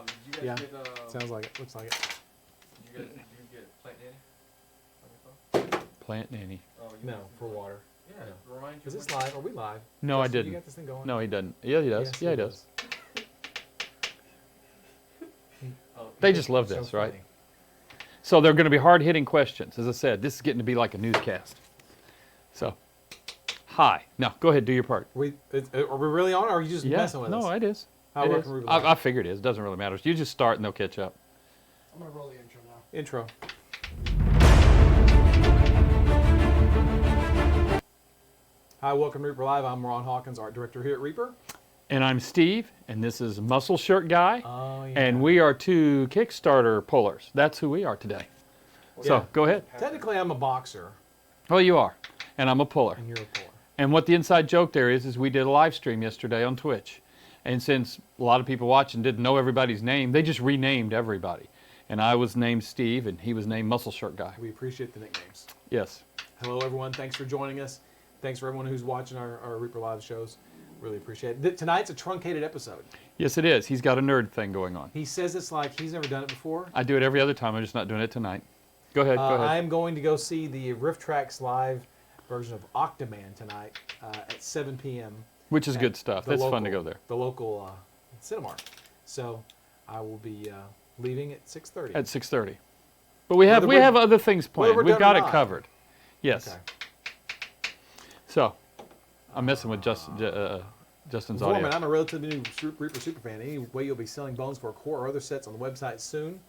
Did you guys get, sounds like it. Looks like it. Did you get Plant Nanny? Plant Nanny. Oh, No, for water. Yeah, remind you. Is this live? Are we live? No, I Justin, didn't. You got this thing going? No, he doesn't. Yeah, he does. Yes, yeah, he does. Oh, They just love So this, right? funny. So they're going to be hard-hitting questions. As I said, this is getting to be like a newscast. So, hi. Now, go ahead, do your part. Are we really on, or are you just messing with us? No, it is. How It welcome is. to Ruby I figured it is. It doesn't really matter. You just start and they'll catch up. I'm going to roll the intro now. Intro. Hi, welcome to Reaper Live. I'm Ron Hawkins, art director here at Reaper. And I'm Steve, and this is Muscle Shirt Guy. Oh, yeah. And we are two Kickstarter pullers. That's who we are today. So, Yeah. go ahead. Technically, I'm a boxer, Well, you are. And I'm a puller. and you're a puller. And what the inside joke there is we did a live stream yesterday on Twitch. And since a lot of people watching didn't know everybody's name, they just renamed everybody. And I was named Steve, and he was named Muscle Shirt Guy. We appreciate the nicknames. Yes. Hello, everyone. Thanks for joining us. Thanks for everyone who's watching our Reaper Live shows. Really appreciate it. Tonight's a truncated episode. Yes, it is. He's got a nerd thing going on. He says it's like he's never done it before. I do it every other time. I'm just not doing it tonight. Go ahead. Go ahead. I'm going to go see the Rift Tracks live version of Octoman tonight at 7 p.m. Which is at good stuff. the That's fun local- to go there. The local Cinemark. So I will be leaving at 6:30. At 6:30. But we have Whether we're- other things planned. we're We've done got or it not. covered. Yes. Okay. So, I'm messing with Justin's audio. Foreman, I'm a relatively new Reaper superfan. Any way you'll be selling bones for a core or other sets on the website soon?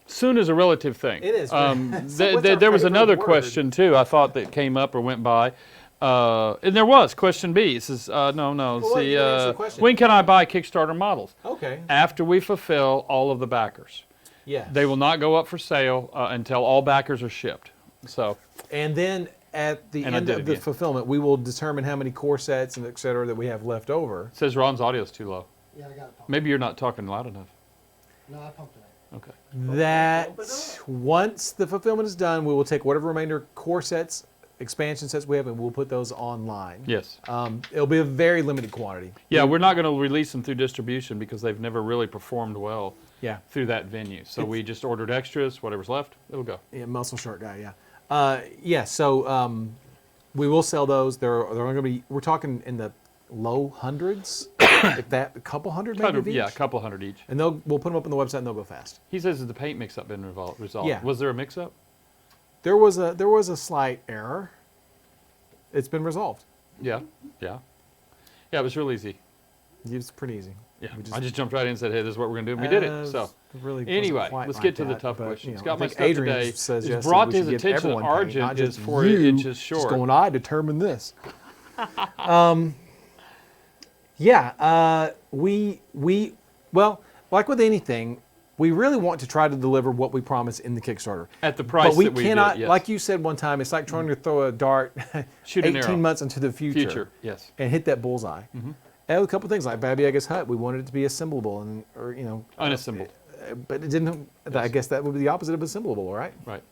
Soon is a relative thing. It is. So what's our there was favorite another word? question too. I thought that came up or went by, and there was question B. It says no. Well, you didn't answer the question. When can I buy Kickstarter models? Okay. After we fulfill all of the backers. Yeah. They will not go up for sale until all backers are shipped. So And then at the And I end did of it the again. fulfillment, we will determine how many core sets and et cetera that we have left over. it says Ron's audio is too low. Yeah, I got it pumped. Maybe you're not talking loud enough. No, I pumped it. Okay. That once the fulfillment is done, we will take whatever remainder core sets, expansion sets we have, and we'll put those online. Yes. It'll be a very limited quantity. Yeah, we're not going to release them through distribution because they've never really performed well Yeah. through that venue. So we just ordered extras. Whatever's left, it'll go. Yeah, muscle short guy. Yeah. So we will sell those. They're only going to be. We're talking in the low hundreds, if that, a couple hundred maybe. of each. Yeah, a couple hundred each. And we'll put them up on the website and they'll go fast. He says that the paint mix-up been resolved. Yeah. Was there a mix-up? There was a slight error. It's been resolved. Yeah. Yeah, it was real easy. It was pretty easy. Yeah. We I just jumped right in and said, hey, this is what we're going to do. And we did it. So really anyway, wasn't quite let's like get to the that, tough but, questions. you know, Got I my think stuff Adrian today. suggested It's brought we to his should give attention that everyone paint, Argent not is just 4 you, inches short. Just going, I determined this. Well, like with anything, we really want to try to deliver what we promise in the Kickstarter. At the price But we that we cannot, did, yes. like you said one time, it's like trying to throw a dart Shoot an 18 arrow. months into the future, Yes. and hit that bullseye. And a couple things like Baba Yaga's hut, we wanted it to be assemblable or Unassembled. but it didn't. I guess that would be the opposite of assemblable, right? Right.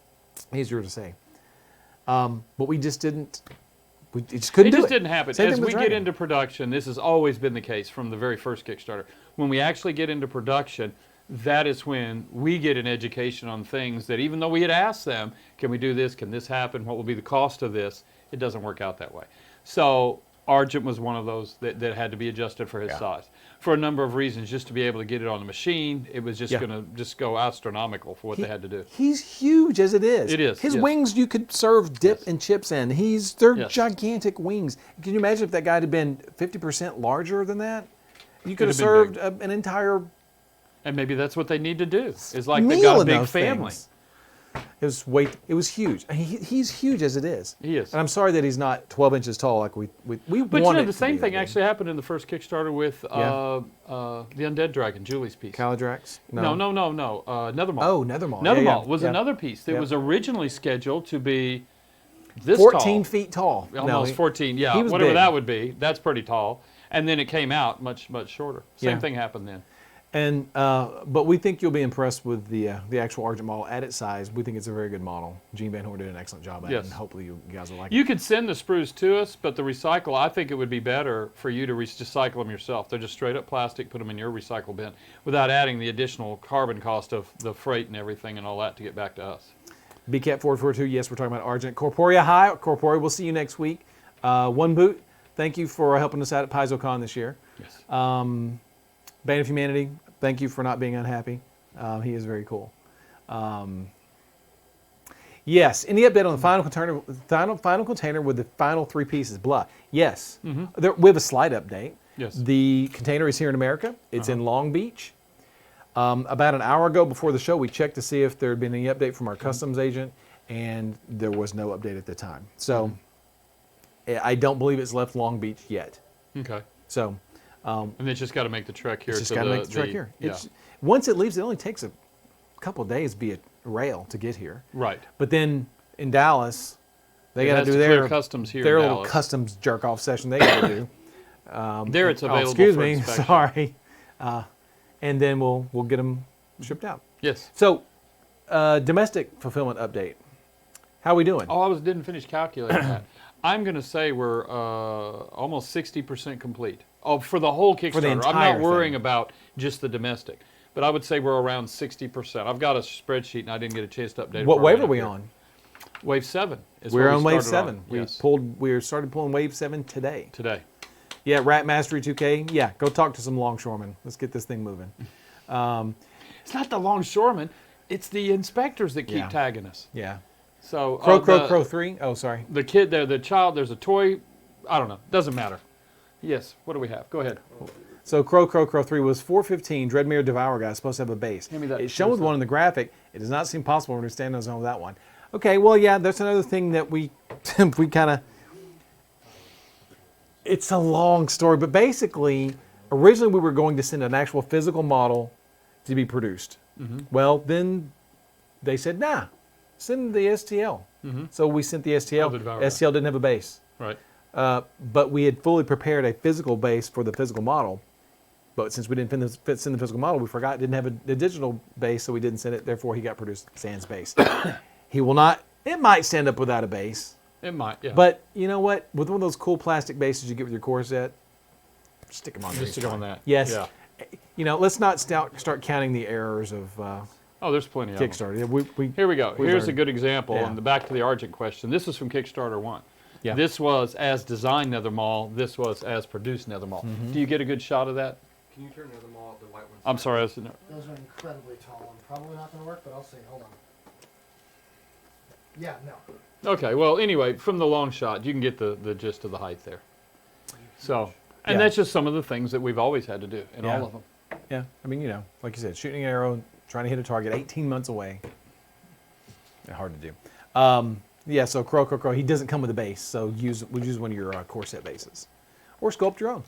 Easier to say. But we just didn't. We just couldn't It do just didn't happen. Same As thing with we get Dragon. into production, this has always been the case from the very first Kickstarter. When we actually get into production, that is when we get an education on things that even though we had asked them, can we do this? Can this happen? What will be the cost of this? It doesn't work out that way. So Argent was one of those that had to be adjusted for his size. For a number of reasons, just to be able to get it on the machine, it was just Yeah. going to just go astronomical for what they had to do. He's huge as it is. It is, His yes. wings you could serve dip Yes. and chips in. They're Yes. gigantic wings. Can you imagine if that guy had been 50% larger than that? You could have It'd have served an entire And maybe that's what they need to do. It's like meal they've got a in big those family. things. It was huge. He's huge as it is. He is. And I'm sorry that he's not 12 inches tall like we But want it the to same be. thing actually happened in the first Kickstarter with Yeah. the Undead Dragon, Julie's piece. Caladrax? No. Nethermall. Oh, Nethermall. Nethermall Yeah. was Yeah. another piece that Yep. was originally scheduled to be this 14 tall. feet tall. Almost 14, yeah. he was Whatever big. that would be, that's pretty tall. And then it came out much, much shorter. Same Yeah. thing happened then. And but we think you'll be impressed with the actual Argent model at its size. We think it's a very good model. Gene Van Horn did an excellent job at it, Yes. and hopefully you guys will like You it. could send the sprues to us, but the recycle, I think it would be better for you to recycle them yourself. They're just straight up plastic, put them in your recycle bin without adding the additional carbon cost of the freight and everything and all that to get back to us. BCAT442, yes, we're talking about Argent. Corporea, hi. Corporea, we'll see you next week. One Boot, thank you for helping us out at PaizoCon this year. Yes. Bane of Humanity, thank you for not being unhappy. He is very cool. Yes, any update on the final container with the final 3 pieces? Blah. Yes, we have a slight update. Yes. The container is here in America. It's in Long Beach. About an hour ago before the show, we checked to see if there had been any update from our customs agent, and there was no update at the time. So I don't believe it's left Long Beach yet. Okay. So And it's just got to make the trek here. it's just to got to the, make the trek here. Yeah. Once it leaves, it only takes a couple of days via rail to get here. Right. But then in Dallas, they It got has to do to clear their customs here their in little Dallas. customs jerk off session they got to do. There it's available excuse for me, inspection. sorry. And then we'll get them shipped out. Yes. So, domestic fulfillment update. How we doing? Oh, I didn't finish calculating that. I'm going to say we're almost 60% complete. Oh, for the whole Kickstarter. I'm entire not worrying thing. about just the domestic. But I would say we're around 60%. I've got a spreadsheet and I didn't get a chance to update it. What before I wave went are up we here. on? Wave 7. Is We're what we on wave started 7. Yes. We started pulling wave 7 today. Today. Yeah, Rat Mastery 2K. Yeah, go talk to some longshoremen. Let's get this thing moving. It's not the longshoremen. It's the inspectors that keep Yeah. tagging us. Yeah. So Crow 3. Oh, sorry. The kid there, the child, there's a toy. I don't know. Doesn't matter. Yes. What do we have? Go ahead. So Crow 3 was 415. Dreadmere Devour guy supposed to have a base. Hand me that. It's shown with one in the graphic. It does not seem possible to stand on its own with that one. Okay, well, yeah, that's another thing that we kind of. It's a long story, but basically, originally we were going to send an actual physical model to be produced. Well, then they said, nah, send the STL. So we sent the STL. Oh, the Devour guy. STL didn't have a base. Right. But we had fully prepared a physical base for the physical model. But since we didn't send the physical model, we forgot, didn't have a digital base, so we didn't send it. Therefore, he got produced sans base. He will not, it might stand up without a base. It might. Yeah. But you know what? With one of those cool plastic bases you get with your core set, stick them on there. just to go on that. Yes. Yeah. You know, let's not start counting the errors of Oh, there's plenty of them. Kickstarter. Yeah, Here we go. we've Here's a learned. good example. Yeah. And back to the Argent question. This is from Kickstarter 1. Yeah. This was as designed Nethermall. This was as produced Nethermall. Mm-hmm. Do you get a good shot of that? Can you turn the other mall, the white one? I'm sorry. Those are incredibly tall and probably not going to work, but I'll see. Hold on. Yeah, no. Okay. Well, anyway, from the long shot, you can get the gist of the height there. So, and Yeah. that's just some of the things that we've always had to do in Yeah. all of them. Yeah, I mean, you know, like you said, shooting an arrow, trying to hit a target 18 months away. Hard to do. Yeah, so Crow, he doesn't come with a base, so we'll use one of your core set bases. Or sculpt your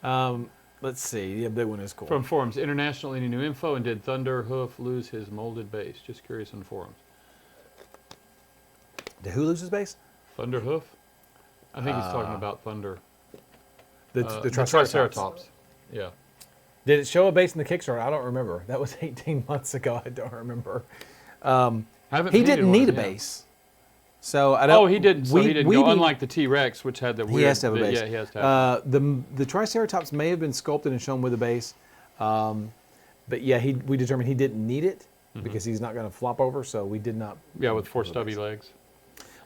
own. Let's see, the big one is cool. From forums, international, any new info, and did Thunderhoof lose his molded base? Just curious on forums. Did who lose his base? Thunderhoof? I think he's talking about Thunder. The The Triceratops. Triceratops. Yeah. Did it show a base in the Kickstarter? I don't remember. That was 18 months ago. I don't remember. Haven't He painted didn't one, need a yeah. base. So I don't. Oh, he didn't. So he didn't we go. need- Unlike the T-Rex, which had the weird. He has to have a base. Yeah, he has to have. The Triceratops may have been sculpted and shown with a base, but yeah, we determined he didn't need it because he's not going to flop over, so we did not. Yeah, with 4 have a stubby base. legs.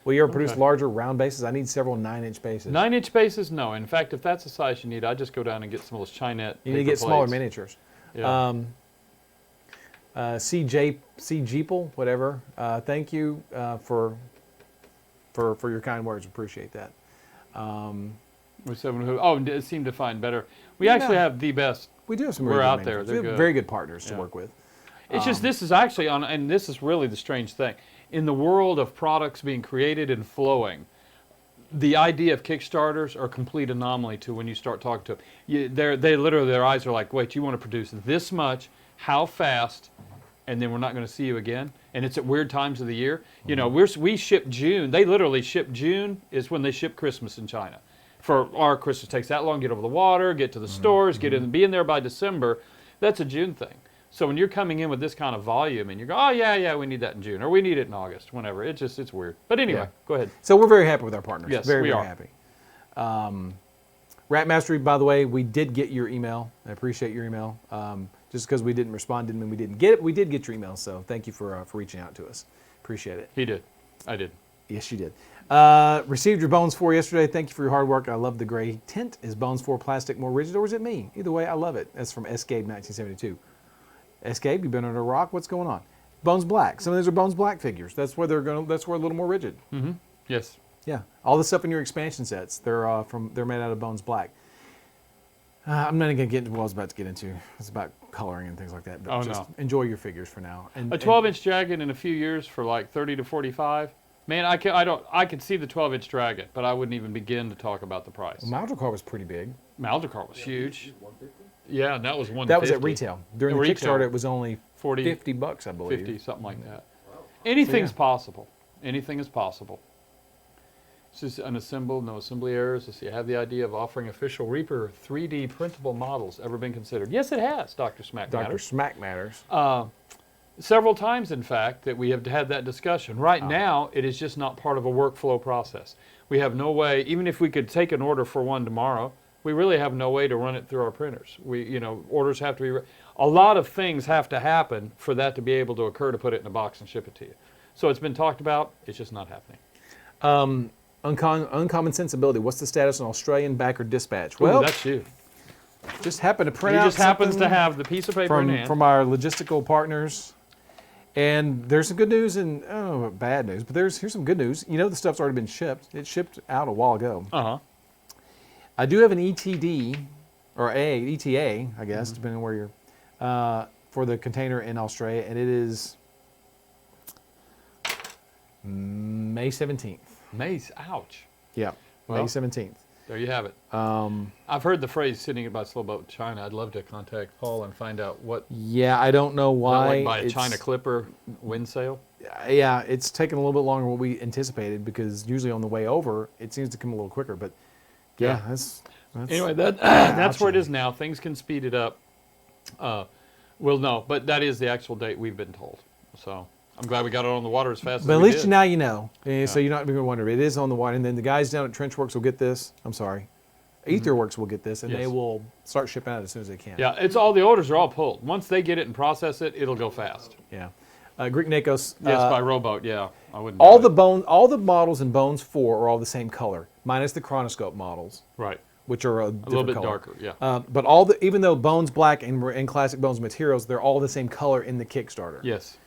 Will you ever produce Okay. larger round bases? I need several 9-inch bases. 9-inch bases? No. In fact, if that's the size you need, I just go down and get some of those Chinette. You need to paper get smaller plates. miniatures. Yeah. C Jeeple, whatever. Thank you for your kind words. Appreciate that. With 7 oh, and it seemed to find better. We actually Yeah. have the best. We do have some. We're very good out there. managers. They're We have good. very good partners to Yeah. work with. It's just this is actually on, and this is really the strange thing. In the world of products being created and flowing, the idea of Kickstarters are a complete anomaly to when you start talking to them. They literally, their eyes are like, wait, you want to produce this much, how fast, and then we're not going to see you again? And it's at weird times of the year. You know, we ship June. They literally ship June is when they ship Christmas in China. for our Christmas takes that long, get over the water, get to the stores, get in, be in there by December. That's a June thing. So when you're coming in with this kind of volume and you go, oh yeah, we need that in June, or we need it in August, whenever, it's weird. But anyway, Yeah. go ahead. So we're very happy with our partners. Yes, very, we very are. happy. Rat Mastery, by the way, we did get your email. I appreciate your email. Just because we didn't respond didn't mean we didn't get it. We did get your email, so thank you for reaching out to us. Appreciate it. He did. I did. Yes, you did. Received your Bones 4 yesterday. Thank you for your hard work. I love the gray tint. Is Bones 4 plastic more rigid, or is it me? Either way, I love it. That's from Escape 1972. Escape, you've been under a rock. What's going on? Bones Black. Some of these are Bones Black figures. That's where they're going. That's where a little more rigid. Mm-hmm. Yes. Yeah, all the stuff in your expansion sets, they're made out of Bones Black. I'm not even going to get into what I was about to get into. It's about coloring and things like that. But just enjoy your figures for now. And, a 12-inch dragon in a few years for like 30 to 45. Man, I could see the 12-inch dragon, but I wouldn't even begin to talk about the price. Well, Maldacor was pretty big. Maldacor was huge. Yeah, and that was 150. That was at retail. During the retail. Kickstarter, it was only 40, $50, I believe. 50, something like that. Anything's possible. Anything is possible. This is unassembled, no assembly errors. Let's see, I have the idea of offering official Reaper 3D printable models ever been considered? Yes, it has, Dr. Smack Dr. Matters. Smack Matters. Several times, in fact, that we have had that discussion. Right now, it is just not part of a workflow process. We have no way, even if we could take an order for one tomorrow, we really have no way to run it through our printers. Orders have to be, a lot of things have to happen for that to be able to occur to put it in a box and ship it to you. So it's been talked about, it's just not happening. Uncommon Sensibility. What's the status on Australian backer dispatch? Well, Well, that's you. just happened to print He out just happens something to have the piece of paper in hand. from our logistical partners. And there's some good news and bad news, but here's some good news. You know the stuff's already been shipped. It shipped out a while ago. Uh-huh. I do have an ETD, or ETA, I guess, depending on where you're, for the container in Australia, and it is May 17th. Mace, ouch. Yeah, May Well, 17th. There you have it. I've heard the phrase sitting by slow boat China. I'd love to contact Paul and find out what, Yeah, I don't know why. like by a it's- China Clipper wind sail. Yeah, it's taken a little bit longer than what we anticipated because usually on the way over, it seems to come a little quicker. But yeah, that's Anyway, that's where it is now. Things can speed it up. Well, no, but that is the actual date we've been told. So I'm glad we got it on the water as fast as But at we least did. now you know, so you're not going to wonder. It is on the water, and then the guys down at Trenchworks will get this. I'm sorry, Etherworks will get this, and they Yes. will start shipping out as soon as they can. Yeah, it's all the orders are all pulled. Once they get it and process it, it'll go fast. Yeah. Greek Nakos. Yes, by rowboat. Yeah, I wouldn't. all doubt it. all the models in Bones 4 are all the same color, minus the Chronoscope models, Right. which are a little different bit color. darker. Yeah. But even though Bones Black and Classic Bones materials, they're all the same color in the Kickstarter. Yes.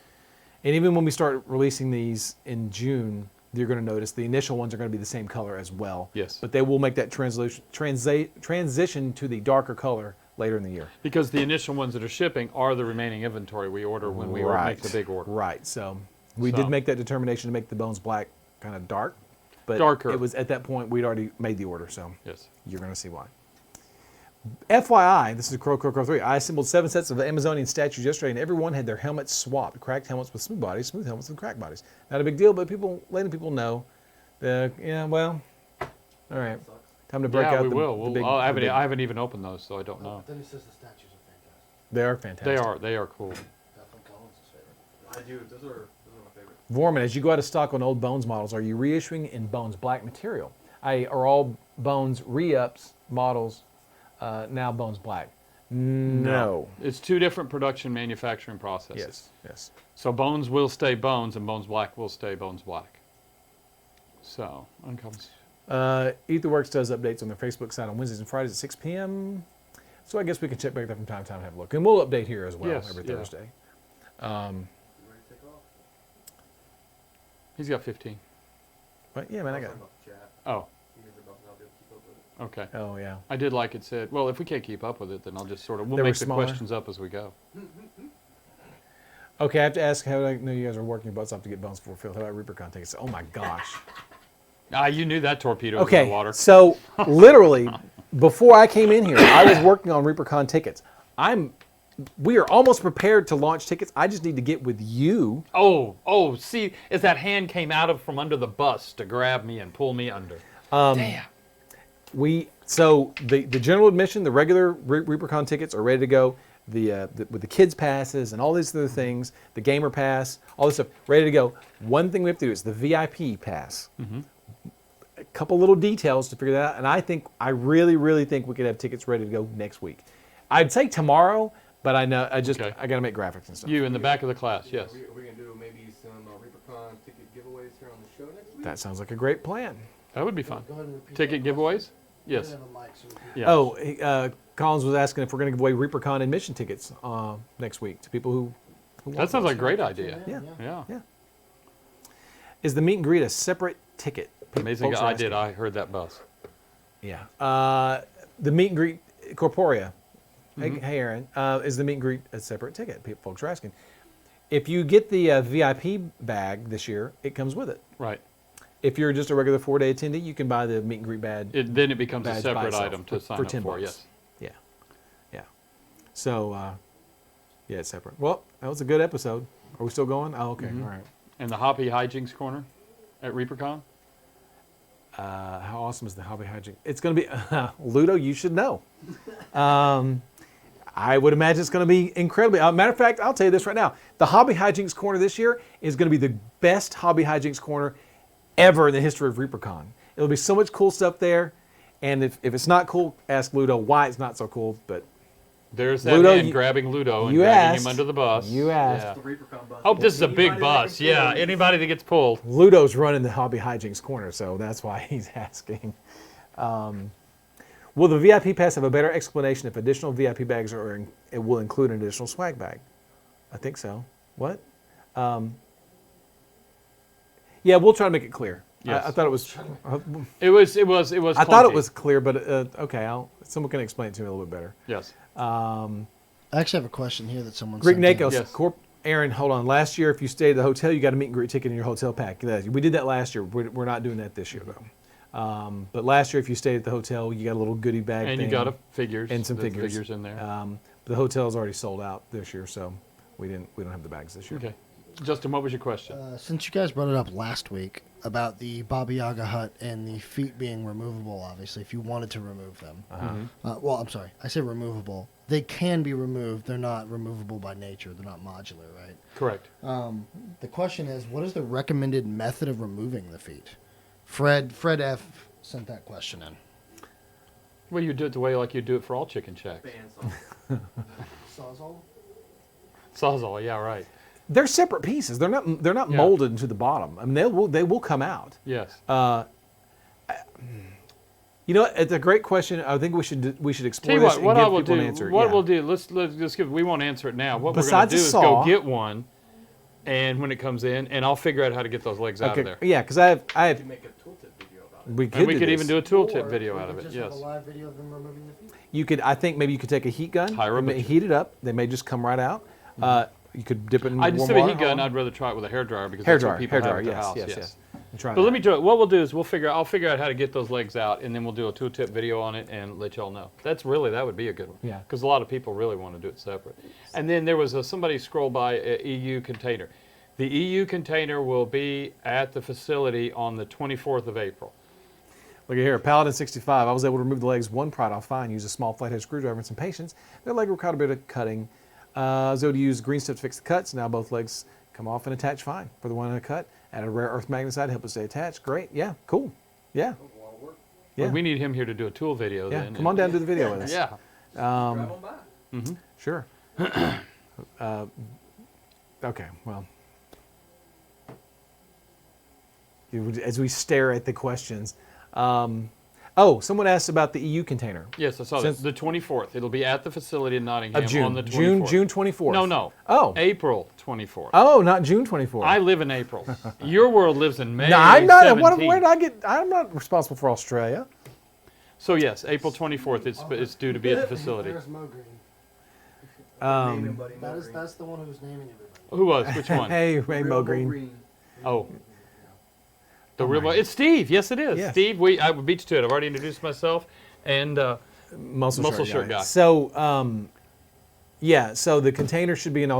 And even when we start releasing these in June, you're going to notice the initial ones are going to be the same color as well. Yes. But they will make that transition to the darker color later in the year. Because the initial ones that are shipping are the remaining inventory we order when we make the big order. Right. So we So- did make that determination to make the Bones Black kind of dark. But Darker. it was at that point we'd already made the order, so Yes. you're going to see why. FYI, this is Crow 3. I assembled 7 sets of Amazonian statues yesterday, and everyone had their helmets swapped. Cracked helmets with smooth bodies, smooth helmets with cracked bodies. Not a big deal, but letting people know. All right. Time to break Yeah, out we the, will. the big. I the haven't, big- even opened those, so I don't know. Then he says the statues are fantastic. They are fantastic. They are cool. Definitely Collins' favorite. I do. Those are my favorite. Vorman, as you go out of stock on old Bones models, are you reissuing in Bones Black material? Are all Bones re-ups models now Bones Black? No. It's two different production manufacturing processes. Yes. So Bones will stay Bones, and Bones Black will stay Bones Black. So, uncomes. Etherworks does updates on their Facebook site on Wednesdays and Fridays at 6 p.m. So I guess we can check back there from time to time and have a look. And we'll update here as well Yes, every yeah. Thursday. You ready to take off? He's got 15. But yeah, man, I was got. talking about the chat. Oh, You guys are about to not be able to keep up with it. okay. Oh yeah. I did like it said, well, if we can't keep up with it, then I'll just sort of, we'll They were make the smaller. questions up as we go. Okay, I have to ask how do I know you guys are working your butts off to get Bones 4 filled. How about ReaperCon tickets? Oh my gosh. You knew that torpedo was in Okay, the water. so literally, before I came in here, I was working on ReaperCon tickets. We are almost prepared to launch tickets. I just need to get with you. Oh, see, as that hand came out from under the bus to grab me and pull me under. Damn. So the general admission, the regular ReaperCon tickets are ready to go. With the kids passes and all these other things, the gamer pass, all this stuff, ready to go. One thing we have to do is the VIP pass. A couple little details to figure that out, and I really think we could have tickets ready to go next week. I'd say tomorrow, but I know I got to make graphics and stuff. You in the back of the class, yes. Are we going to do maybe some ReaperCon ticket giveaways here on the show next week? That sounds like a great plan. That would be fun. Go ahead and repeat Ticket that question. giveaways? Yes. Go ahead and have a mic so we can- Yeah. Oh, Collins was asking if we're going to give away ReaperCon admission tickets next week to people who want That sounds those. like a great idea. Yeah. Yeah. Is the meet and greet a separate ticket? Amazing. Folks are I asking. did. I heard that buzz. Yeah. The meet and greet, Corporea. Hey, Aaron. Is the meet and greet a separate ticket? Folks are asking. If you get the VIP bag this year, it comes with it. Right. If you're just a regular 4-day attendee, you can buy the meet and greet badge. Then it becomes a badge by separate itself item to sign for up $10. for. Yes. Yeah. So, yeah, it's separate. Well, that was a good episode. Are we still going? Oh, okay. All right. And the Hoppy Hijinks Corner at ReaperCon? How awesome is the hobby hygiene? It's going to be, Ludo, you should know. I would imagine it's going to be incredibly. Matter of fact, I'll tell you this right now. The Hobby Hijinks Corner this year is going to be the best Hobby Hijinks Corner ever in the history of ReaperCon. It'll be so much cool stuff there. And if it's not cool, ask Ludo why it's not so cool. But There's that Ludo, hand grabbing Ludo and you dragging asked. him under the bus. You asked. Yeah. The ReaperCon bus. Hope this is a big Anybody that bus. can Yeah, pull it. anybody that gets pulled. Ludo's running the Hobby Hijinks Corner, so that's why he's asking. Will the VIP pass have a better explanation if additional VIP bags it will include an additional swag bag? I think so. What? Yeah, we'll try to make it clear. Yes. I thought it was. It was. I thought it clunky. was clear, but okay. Someone can explain it to me a little bit better. Yes. I actually have a question here that someone Greek sent in. Nakos, Yes. Aaron, hold on. Last year, if you stayed at the hotel, you got a meet and greet ticket in your hotel pack. We did that last year. We're not doing that this year, though. But last year, if you stayed at the hotel, you got a little goodie bag And thing. you got figures. And some the figures. in there. The hotel's already sold out this year, so we don't have the bags this year. Okay. Justin, what was your question? Since you guys brought it up last week about the Baba Yaga hut and the feet being removable, obviously, if you wanted to remove them. Well, I'm sorry. I say removable. They can be removed. They're not removable by nature. They're not modular, right? Correct. The question is, what is the recommended method of removing the feet? Fred F. sent that question in. Well, you do it the way like you do it for all chicken shacks. Bandsaw. Sawzall? Sawzall, yeah, right. They're separate pieces. They're not Yeah. molded into the bottom. I mean, they will come out. Yes. You know, it's a great question. I think we should Tell explore you this what and I give will people do. an answer. What Yeah. we'll do. Let's just give. We won't answer it now. What Besides we're a going to do is saw- go get one, and when it comes in, and I'll figure out how to get those legs out of there. Yeah, because I You have. make a tooltip video about it. We could. And we do could this. even do a tooltip Or video we out of could it. just have Yes. a live video of them removing the feet. You could. I think maybe you could take a heat gun. Hire a and butcher. heat it up. They may just come right out. You could dip it in I warm just have a water. heat gun. hold on. I'd rather try it with a hairdryer because Hair that's what dryer. people Hair have dryer. at their Yes. house. Yes. Try But that. let me do it. What we'll do is I'll figure out how to get those legs out, and then we'll do a tooltip video on it and let y'all know. That would be a good one. Yeah. Because a lot of people really want to do it separate. And then there was somebody scrolled by a EU container. The EU container will be at the facility on the 24th of April. Look at here, Paladin 65. I was able to remove the legs one pride off fine. Use a small flathead screwdriver and some patience. Their leg required a bit of cutting. I was able to use green stuff to fix the cuts. Now both legs come off and attach fine. For the one in a cut, add a rare earth magnesite, help it stay attached. Great. Yeah. Cool. Yeah. A lot of work. Yeah. Well, we need him here to do a tool video Yeah. then. Come on down to the video with us. Yeah. Drive on by. Sure. Okay. Well. As we stare at the questions. Someone asked about the EU container. Yes, I saw that. The 24th. It'll be at the facility in Nottingham Of June. on the 24th. June 24th. No. Oh. April 24th. Oh, not June 24th. I live in April. Your world lives in May. No, I'm not. 17th. Where did I get? I'm not responsible for Australia. So yes, April 24th. It's due to be at the facility. There's Mo Green. Name him, buddy. Mo Green. That's the one who's naming everybody. Who was? Which one? Hey, Rainbow Real Mo Green. Oh. The real boy. It's Steve. Yes, it is. Yes. Steve, I beat you to it. I've already introduced myself. And Muscle shirt guy. So, so the container should be in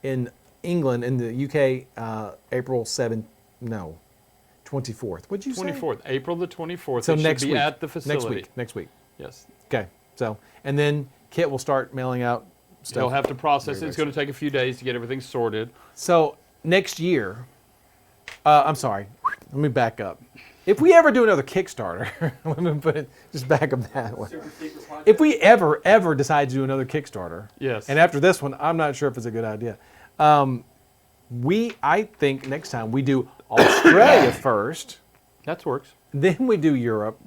in England, in the UK, April 7th, no, 24th. What'd you say? 24th, April the 24th. So It should next be week. at the facility. Next week. Yes. Okay. So, and then Kit will start mailing out stuff. They'll have to process it. Very It's going to take a few days to get everything sorted. So next year, I'm sorry, let me back up. If we ever do another Kickstarter, let me put it, just back up that way. Super secret project. If we ever decide to do another Kickstarter, Yes. and after this one, I'm not sure if it's a good idea. I think next time we do Australia first, That works. then we do Europe,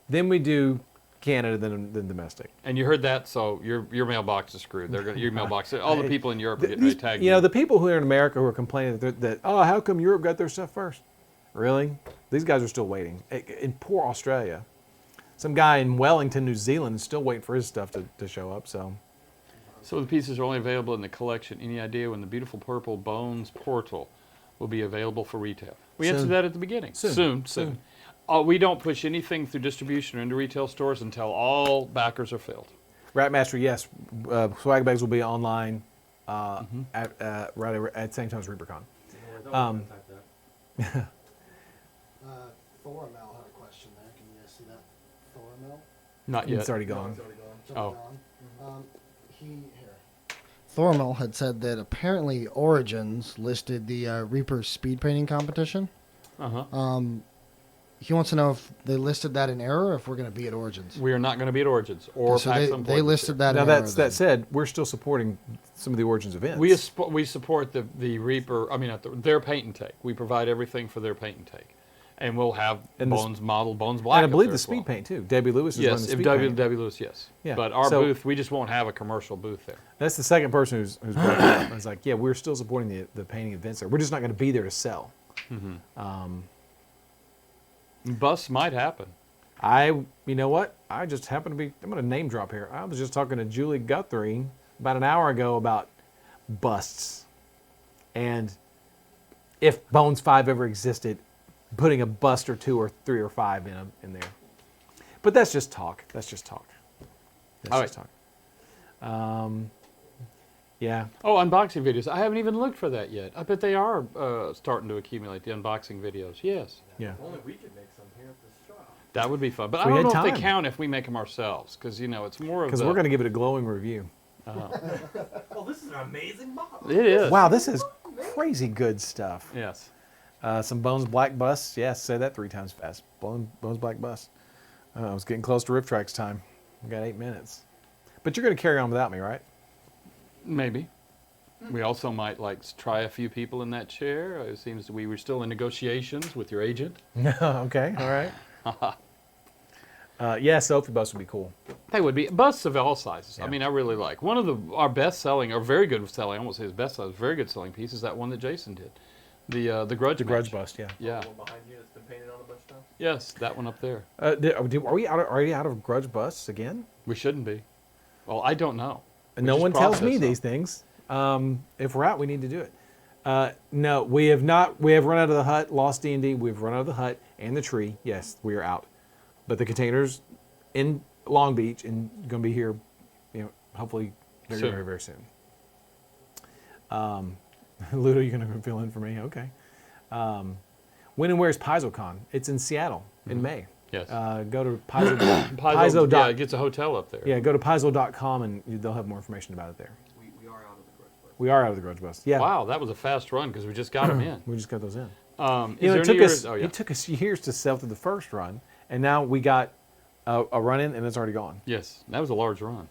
then we do Canada, then domestic. And you heard that, so your mailbox is screwed. They're going your mailbox. All the people in Europe are getting ready to tag You know, the people who are in America who are complaining that oh, how come Europe got their stuff first? Really? These guys are still waiting. In poor Australia, some guy in Wellington, New Zealand, is still waiting for his stuff to show up. So So the pieces are only available in the collection. Any idea when the beautiful purple Bones portal will be available for retail? We Soon. answered that at the beginning. Soon. We don't push anything through distribution or into retail stores until all backers are filled. Ratmaster, yes, swag bags will be online at the same time as ReaperCon. Thoramel had a question there. Can you guys see that? Thoramel? Not yet. It's already gone. Oh. Thormel had said that apparently Origins listed the Reaper speed painting competition. Uh-huh. He wants to know if they listed that in error or if we're going to be at Origins. We are not going to be at Origins or So PAX they Unplugged listed this year. that Now in error. that said, we're still supporting some of the Origins events. We support the Reaper, their paint and take. We provide everything for their paint and take. And we'll have And the Bones model, Bones Black. and I up believe there the as well. speed paint too. Debbie Lewis is running Yes, the if speed Debbie paint. Lewis, yes. Yeah. But our So- booth, we just won't have a commercial booth there. That's the second person who's brought it up. I was like, yeah, we're still supporting the painting events there. We're just not going to be there to sell. Busts might happen. You know what? I just happen to be, I'm going to name drop here. I was just talking to Julie Guthrie about an hour ago about busts. And if Bones 5 ever existed, putting a bust or 2 or 3 or 5 in there. But that's just talk. That's just talk. All That's just talk. Yeah. Oh, unboxing videos. I haven't even looked for that yet. I bet they are starting to accumulate the unboxing videos. Yes. Yeah. If only we could make some here at the shop. That would be fun. But If I we don't know had if time. they count if we make them ourselves. Because, it's more of Because the... we're going to give it a glowing review. Oh, this is an amazing model. It is. Wow, this is crazy good stuff. Yes. Some Bones Black busts. Yes, say that 3 times fast. Bones Black bust. I was getting close to Rift Tracks time. We got 8 minutes. But you're going to carry on without me, right? Maybe. We also might try a few people in that chair. It seems we were still in negotiations with your agent. Okay, all right. Yeah, Sophie bust would be cool. They would be busts of all sizes. Yeah. I really like one of our best selling, or very good selling. I won't say his best selling, very good selling piece is that one that Jason did, the grudge. The Grudge match. bust, yeah. Yeah. The one behind you that's been painted on a bunch of times. Yes, that one up there. Are we already out of Grudge busts again? We shouldn't be. Well, I don't know. We No just one tells process me them. these things. If we're out, we need to do it. No, we have not. We have run out of the hut. Lost D&D. We've run out of the hut and the tree. Yes, we are out. But the containers in Long Beach and going to be here, hopefully very, Soon. very, very soon. Ludo, you're going to fill in for me? Okay. When and where's PaizoCon? It's in Seattle in May. Yes. Go to Paizo. Paizo, dot- it gets a hotel up there. yeah, go to Paizo.com and they'll have more information about it there. We are out of the grudge bust. We are out of the Grudge bust. Yeah. Wow, that was a fast run because we just got them in. We just got those in. Is there any It took us years to sell through the first run, and now we got a run in, and it's already gone. Yes, that was a large run.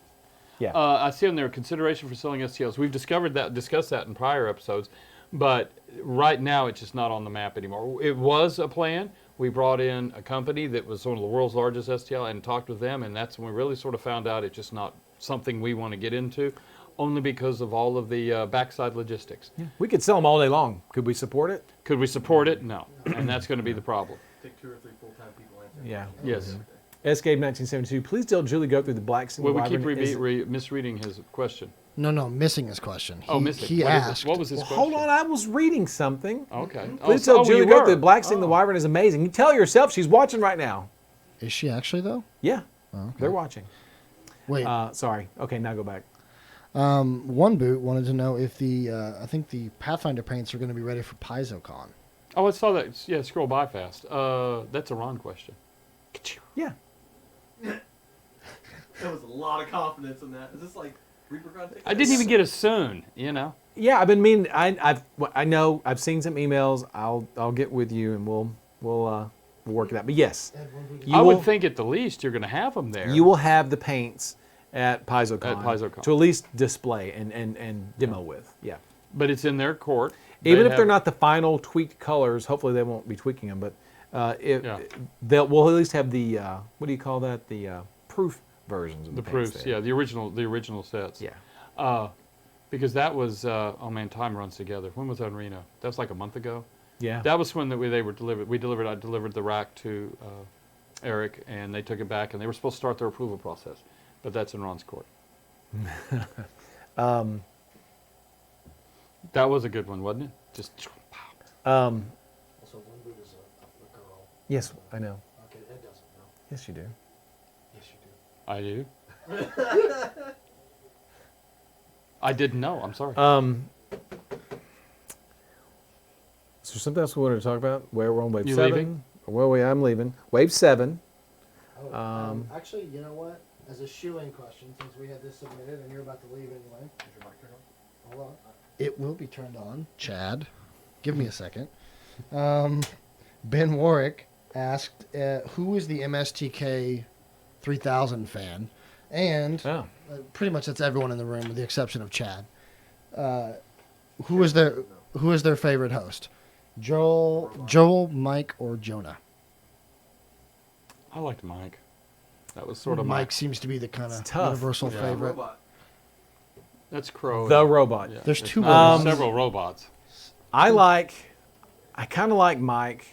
Yeah. I see on there consideration for selling STLs. We've discussed that in prior episodes, but right now it's just not on the map anymore. It was a plan. We brought in a company that was one of the world's largest STL and talked with them, and that's when we really sort of found out it's just not something we want to get into, only because of all of the backside logistics. We could sell them all day long. Could we support it? Could we support it? No, and that's going to be the problem. Take 2 or 3 full-time people answering. Yeah. Yes. Escape 1972. Please tell Julie go through the Black Single Well, we keep Wyvern. misreading his question. No, missing his question. Missing. He What is it? asked. What was his Well, question? hold on. I was reading something. Okay. Please tell Julie you go were. through the Black Single Wyvern is amazing. You tell herself she's watching right now. Is she actually, though? Yeah. okay. They're watching. Wait. Sorry. Okay, now go back. One boot wanted to know if I think the Pathfinder paints are going to be ready for PaizoCon. Oh, I saw that. Yeah, scroll by fast. That's a Ron question. Yeah. There was a lot of confidence in that. Is this like ReaperCon tickets? I didn't even get a soon, you know. Yeah, I've been meaning. I know. I've seen some emails. I'll get with you and we'll work it out. But yes, you I will, would think at the least you're going to have them there. you will have the paints at PaizoCon, At PaizoCon. to at least display and demo with. Yeah. But it's in their court. Even They if they're have- not the final tweaked colors, hopefully they won't be tweaking them. But Yeah. we'll at least have the what do you call that? The proof versions of the, the paints proofs, there. yeah, the original sets. Yeah. Because that was, oh man, time runs together. When was that in Reno? That was like a month ago. Yeah. That was when they were delivered. I delivered the rack to Eric, and they took it back, and they were supposed to start their approval process. But that's in Ron's court. That was a good one, wasn't it? Just Also, one boot is a girl. Yes, I know. Okay, Ed doesn't know. Yes, you do. Yes, you do. I do. I didn't know. I'm sorry. Is there something else we wanted to talk about? Where we're on wave You 7? leaving? Well, I'm leaving. Wave 7. Oh, actually, you know what? As a shoe-in question, since we had this submitted and you're about to leave anyway. Is your mic turned on? Hold on. It will be turned on. Chad, give me a second. Ben Warwick asked, who is the MSTK 3000 fan? And Oh. pretty much that's everyone in the room with the exception of Chad. Who is their favorite host? Joel, Mike, or Jonah? I liked Mike. That was sort of Mike seems to be the kind It's of tough. universal Yeah. favorite. Robot. That's Crow. The robot. Yeah, There's two not- robots. several robots. I kind of like Mike.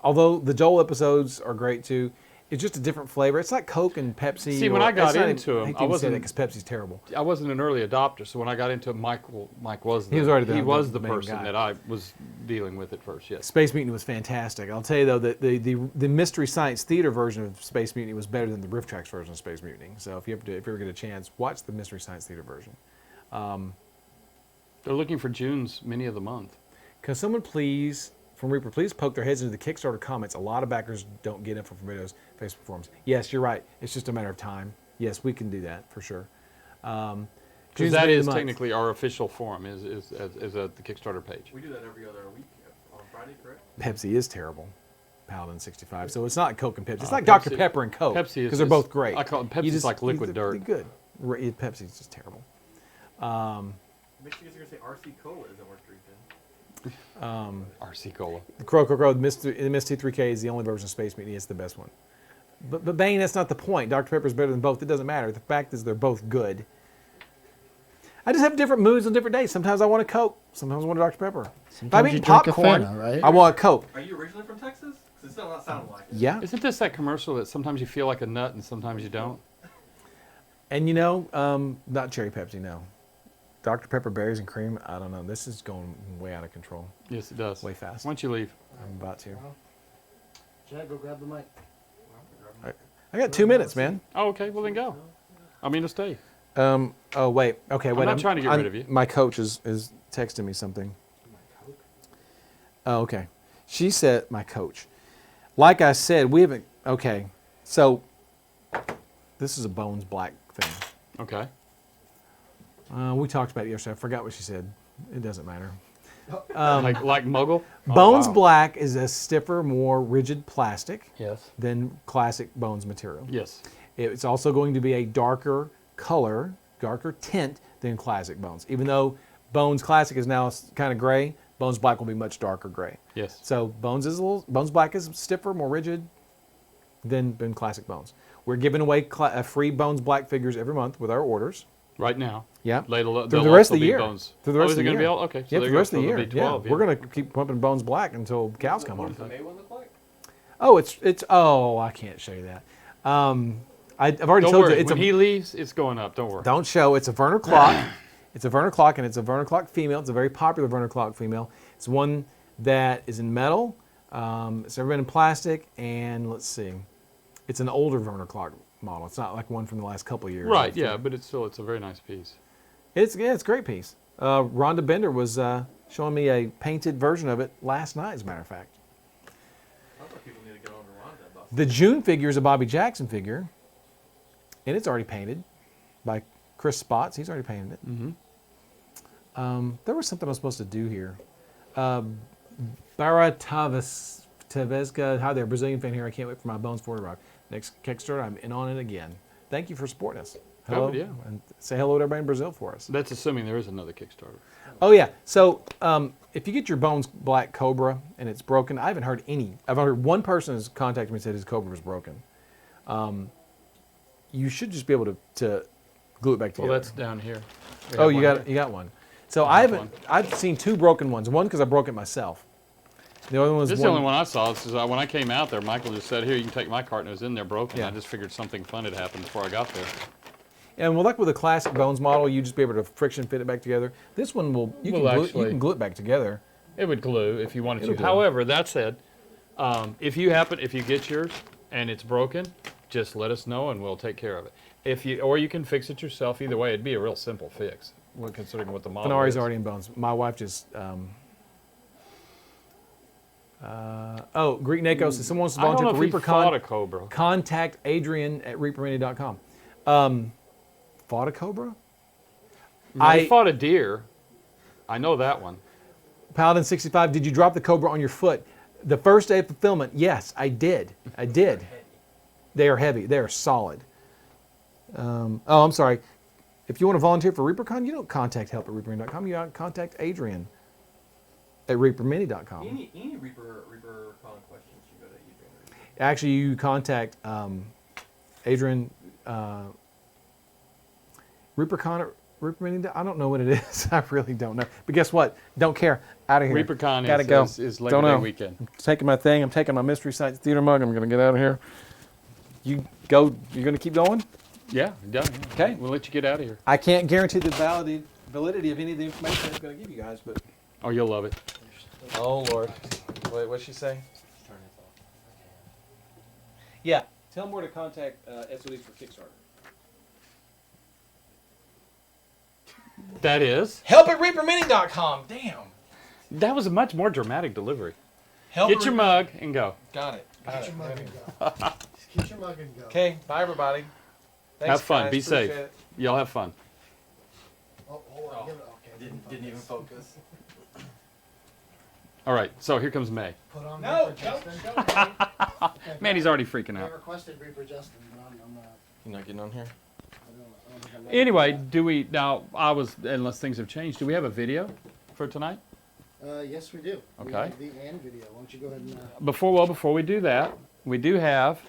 Although the Joel episodes are great too, it's just a different flavor. It's like Coke and Pepsi. See, when I got into I him, hate I to even say that wasn't- because Pepsi's terrible. I wasn't an early adopter, so when I got into it, Mike was He was already the- he was the the main person guy. that I was dealing with at first. Yes. Space Mutiny was fantastic. I'll tell you though that the Mystery Science Theater version of Space Mutiny was better than the Rift Tracks version of Space Mutiny. So if you ever get a chance, watch the Mystery Science Theater version. They're looking for June's Mini of the Month. Can someone please, from Reaper, please poke their heads into the Kickstarter comments? A lot of backers don't get info from videos, Facebook forums. Yes, you're right. It's just a matter of time. Yes, we can do that for sure. Because June's that Mini of is the Month. technically our official forum, is at the Kickstarter page. We do that every other week on Friday, correct? Pepsi is terrible. Paladin 65. So it's not Coke and Pepsi. It's like Dr. Pepsi- Pepper and Coke. Pepsi is because they're just- both great. I call it- You Pepsi's like liquid they're dirt. good. Pepsi's just terrible. Make sure you guys are going to say RC Cola isn't worth drinking. RC Cola. The Crow, the MST3K is the only version of Space Mutiny. It's the best one. But Bane, that's not the point. Dr. Pepper's better than both. It doesn't matter. The fact is they're both good. I just have different moods on different days. Sometimes I want a Coke. Sometimes I want a Dr. Pepper. If I'm Sometimes eating you drink a popcorn, Fanta, right? I want a Coke. Are you originally from Texas? Because it's still not sounding like it. Yeah. Isn't this that commercial that sometimes you feel like a nut and sometimes you don't? And not cherry Pepsi, no. Dr. Pepper, berries, and cream, I don't know. This is going way out of control. Yes, it does. Way fast. Why don't you leave? I'm about to. Chad, go grab the mic. I got 2 minutes, man. Oh, okay. Well, then go. I mean to stay. Oh, wait. Okay, wait. not trying to get rid of you. My coach is texting me something. Oh, okay. She said, my coach. Like I said, we haven't, okay. So, this is a Bones Black thing. Okay. We talked about it yesterday. I forgot what she said. It doesn't matter. like Muggle? Oh, Bones wow. Black is a stiffer, more rigid plastic Yes. than classic Bones material. Yes. It's also going to be a darker color, darker tint than classic Bones. Even though Bones Classic is now kind of gray, Bones Black will be much darker gray. Yes. So Bones Black is stiffer, more rigid than classic Bones. We're giving away free Bones Black figures every month with our orders. Right now. Yeah. Through Through the rest of the year. Bones. Through the rest oh, of the is it going to be year. all? Okay. Yeah, there for you the go. rest of the So year. there'll be 12, We're going to keep pumping Bones Black until the cows come What home. does the May one look like? Oh, I can't show you that. I've already Don't told worry. you. When he leaves, it's going up. Don't worry. Don't show. It's a Werner clock. It's a Werner clock, and it's a Werner clock female. It's a very popular Werner clock female. It's one that is in metal. It's never been in plastic, and let's see. It's an older Werner clock model. It's not like one from the last couple of years. Right, yeah, but it's a very nice piece. It's a great piece. Rhonda Bender showing me a painted version of it last night, as a matter of fact. Sounds like people need to get on to Rhonda about The June figure is a Bobby Jackson figure, and it's already painted by Chris Spots. He's already painted it. There was something I was supposed to do here. Barra Tavesca, hi there, Brazilian fan here. I can't wait for my Bones 40 Rock. Next Kickstarter, I'm in on it again. Thank you for supporting us. Hello. Oh, yeah. And say hello to everybody in Brazil for us. That's assuming there is another Kickstarter. Oh, yeah. So if you get your Bones Black Cobra and it's broken, I haven't heard any. I've heard one person has contacted me and said his Cobra was broken. You should just be able to glue it back together. Well, that's down here. We Oh, have you one got here. you got one. So I've seen two broken ones. One because I broke it myself. The other one was This is the only one I saw. This is, when I came out there, Michael just said, "Here, you can take my cart," and it was in there broken. Yeah. I just figured something fun had happened before I got there. And well, like with a classic Bones model, you just be able to friction fit it back together. This one will you can glue it back together. It would glue if you wanted It'll to. glue. However, that said, if you get yours and it's broken, just let us know and we'll take care of it. Or you can fix it yourself. Either way, it'd be a real simple fix, considering what the model Fenari's is. already in Bones. My wife just. Greek Nako says someone wants to I don't volunteer know for if he Reaper fought a Con. Cobra. Contact Adrian at reapermini.com. Fought a Cobra? I fought a deer. I know that one. Paladin 65, did you drop the Cobra on your foot? The first day of fulfillment, yes, I did. I did. They are heavy. They are solid. I'm sorry. If you want to volunteer for ReaperCon, you don't contact help at reapermini.com. You contact Adrian at reapermini.com. Any Reaper Con questions, you go to Adrian. Actually, you contact Adrian ReaperCon at reapermini. I don't know what it is. I really don't know. But guess what? Don't care. Out of here. ReaperCon Gotta go. is Labor Don't Day know. weekend. I'm taking my thing. I'm taking my Mystery Science Theater mug. I'm going to get out of here. You go. You're going to keep going? Yeah, done. Okay. We'll let you get out of here. I can't guarantee the validity of any of the information I'm going to give you guys, but. Oh, you'll love it. Oh, Lord. What'd she say? Yeah. Tell them where to contact SODs for Kickstarter. That is. Help at reapermini.com. Damn. That was a much more dramatic delivery. Help Get your mug and go. Got it. Get your mug and go. Just get your mug and go. Okay. Bye, everybody. Thanks, Have fun. guys. Be Appreciate safe. it. Y'all have fun. Oh, hold on. Give it, okay. Didn't even focus. All right, so here comes May. Put on No, Reaper don't- Justin. Man, he's already freaking They out. requested Reaper Justin, but I'm not. You're not getting on here? I don't think I'm Anyway, unless things have changed, do we have a video for tonight? Yes, we do. We Okay. have the and video. Why don't you go ahead and. Before we do that, we do have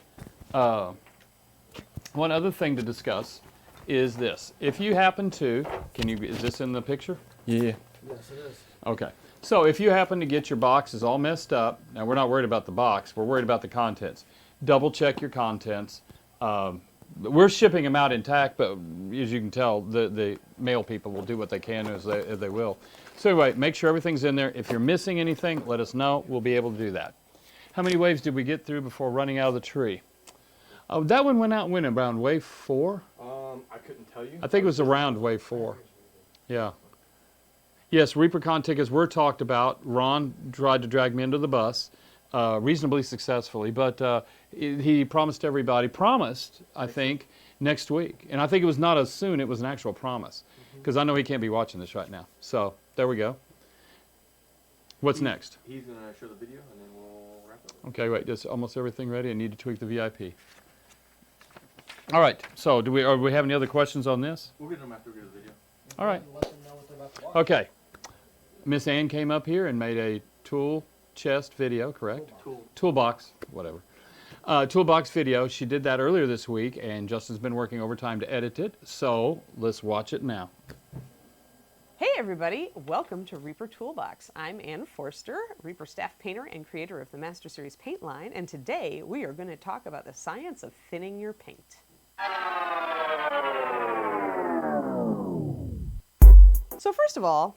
one other thing to discuss is this. If you happen to, is this in the picture? Yeah. Yes, it is. Okay. So if you happen to get your boxes all messed up, now we're not worried about the box, we're worried about the contents. Double check your contents. We're shipping them out intact, but as you can tell, the mail people will do what they can as they will. So anyway, make sure everything's in there. If you're missing anything, let us know. We'll be able to do that. How many waves did we get through before running out of the tree? Oh, that one went around wave 4. I couldn't tell you. I think it was around wave 4. Yeah. Yes, ReaperCon tickets were talked about. Ron tried to drag me into the bus, reasonably successfully, but he promised everybody, I think, next week. And I think it was not as soon, it was an actual promise. Because I know he can't be watching this right now. So, there we go. What's next? He's going to show the video and then we'll wrap up. Okay, wait, is almost everything ready? I need to tweak the VIP. All right, so do we have any other questions on this? We'll get them after we get the video. All right. Let them know what they're about to watch. Okay. Miss Ann came up here and made a tool chest video, correct? Toolbox, whatever. Toolbox video. She did that earlier this week, and Justin's been working overtime to edit it. So let's watch it now. Hey everybody, welcome to Reaper Toolbox. I'm Ann Forster, Reaper staff painter and creator of the Master Series paint line, and today we are going to talk about the science of thinning your paint. So first of all,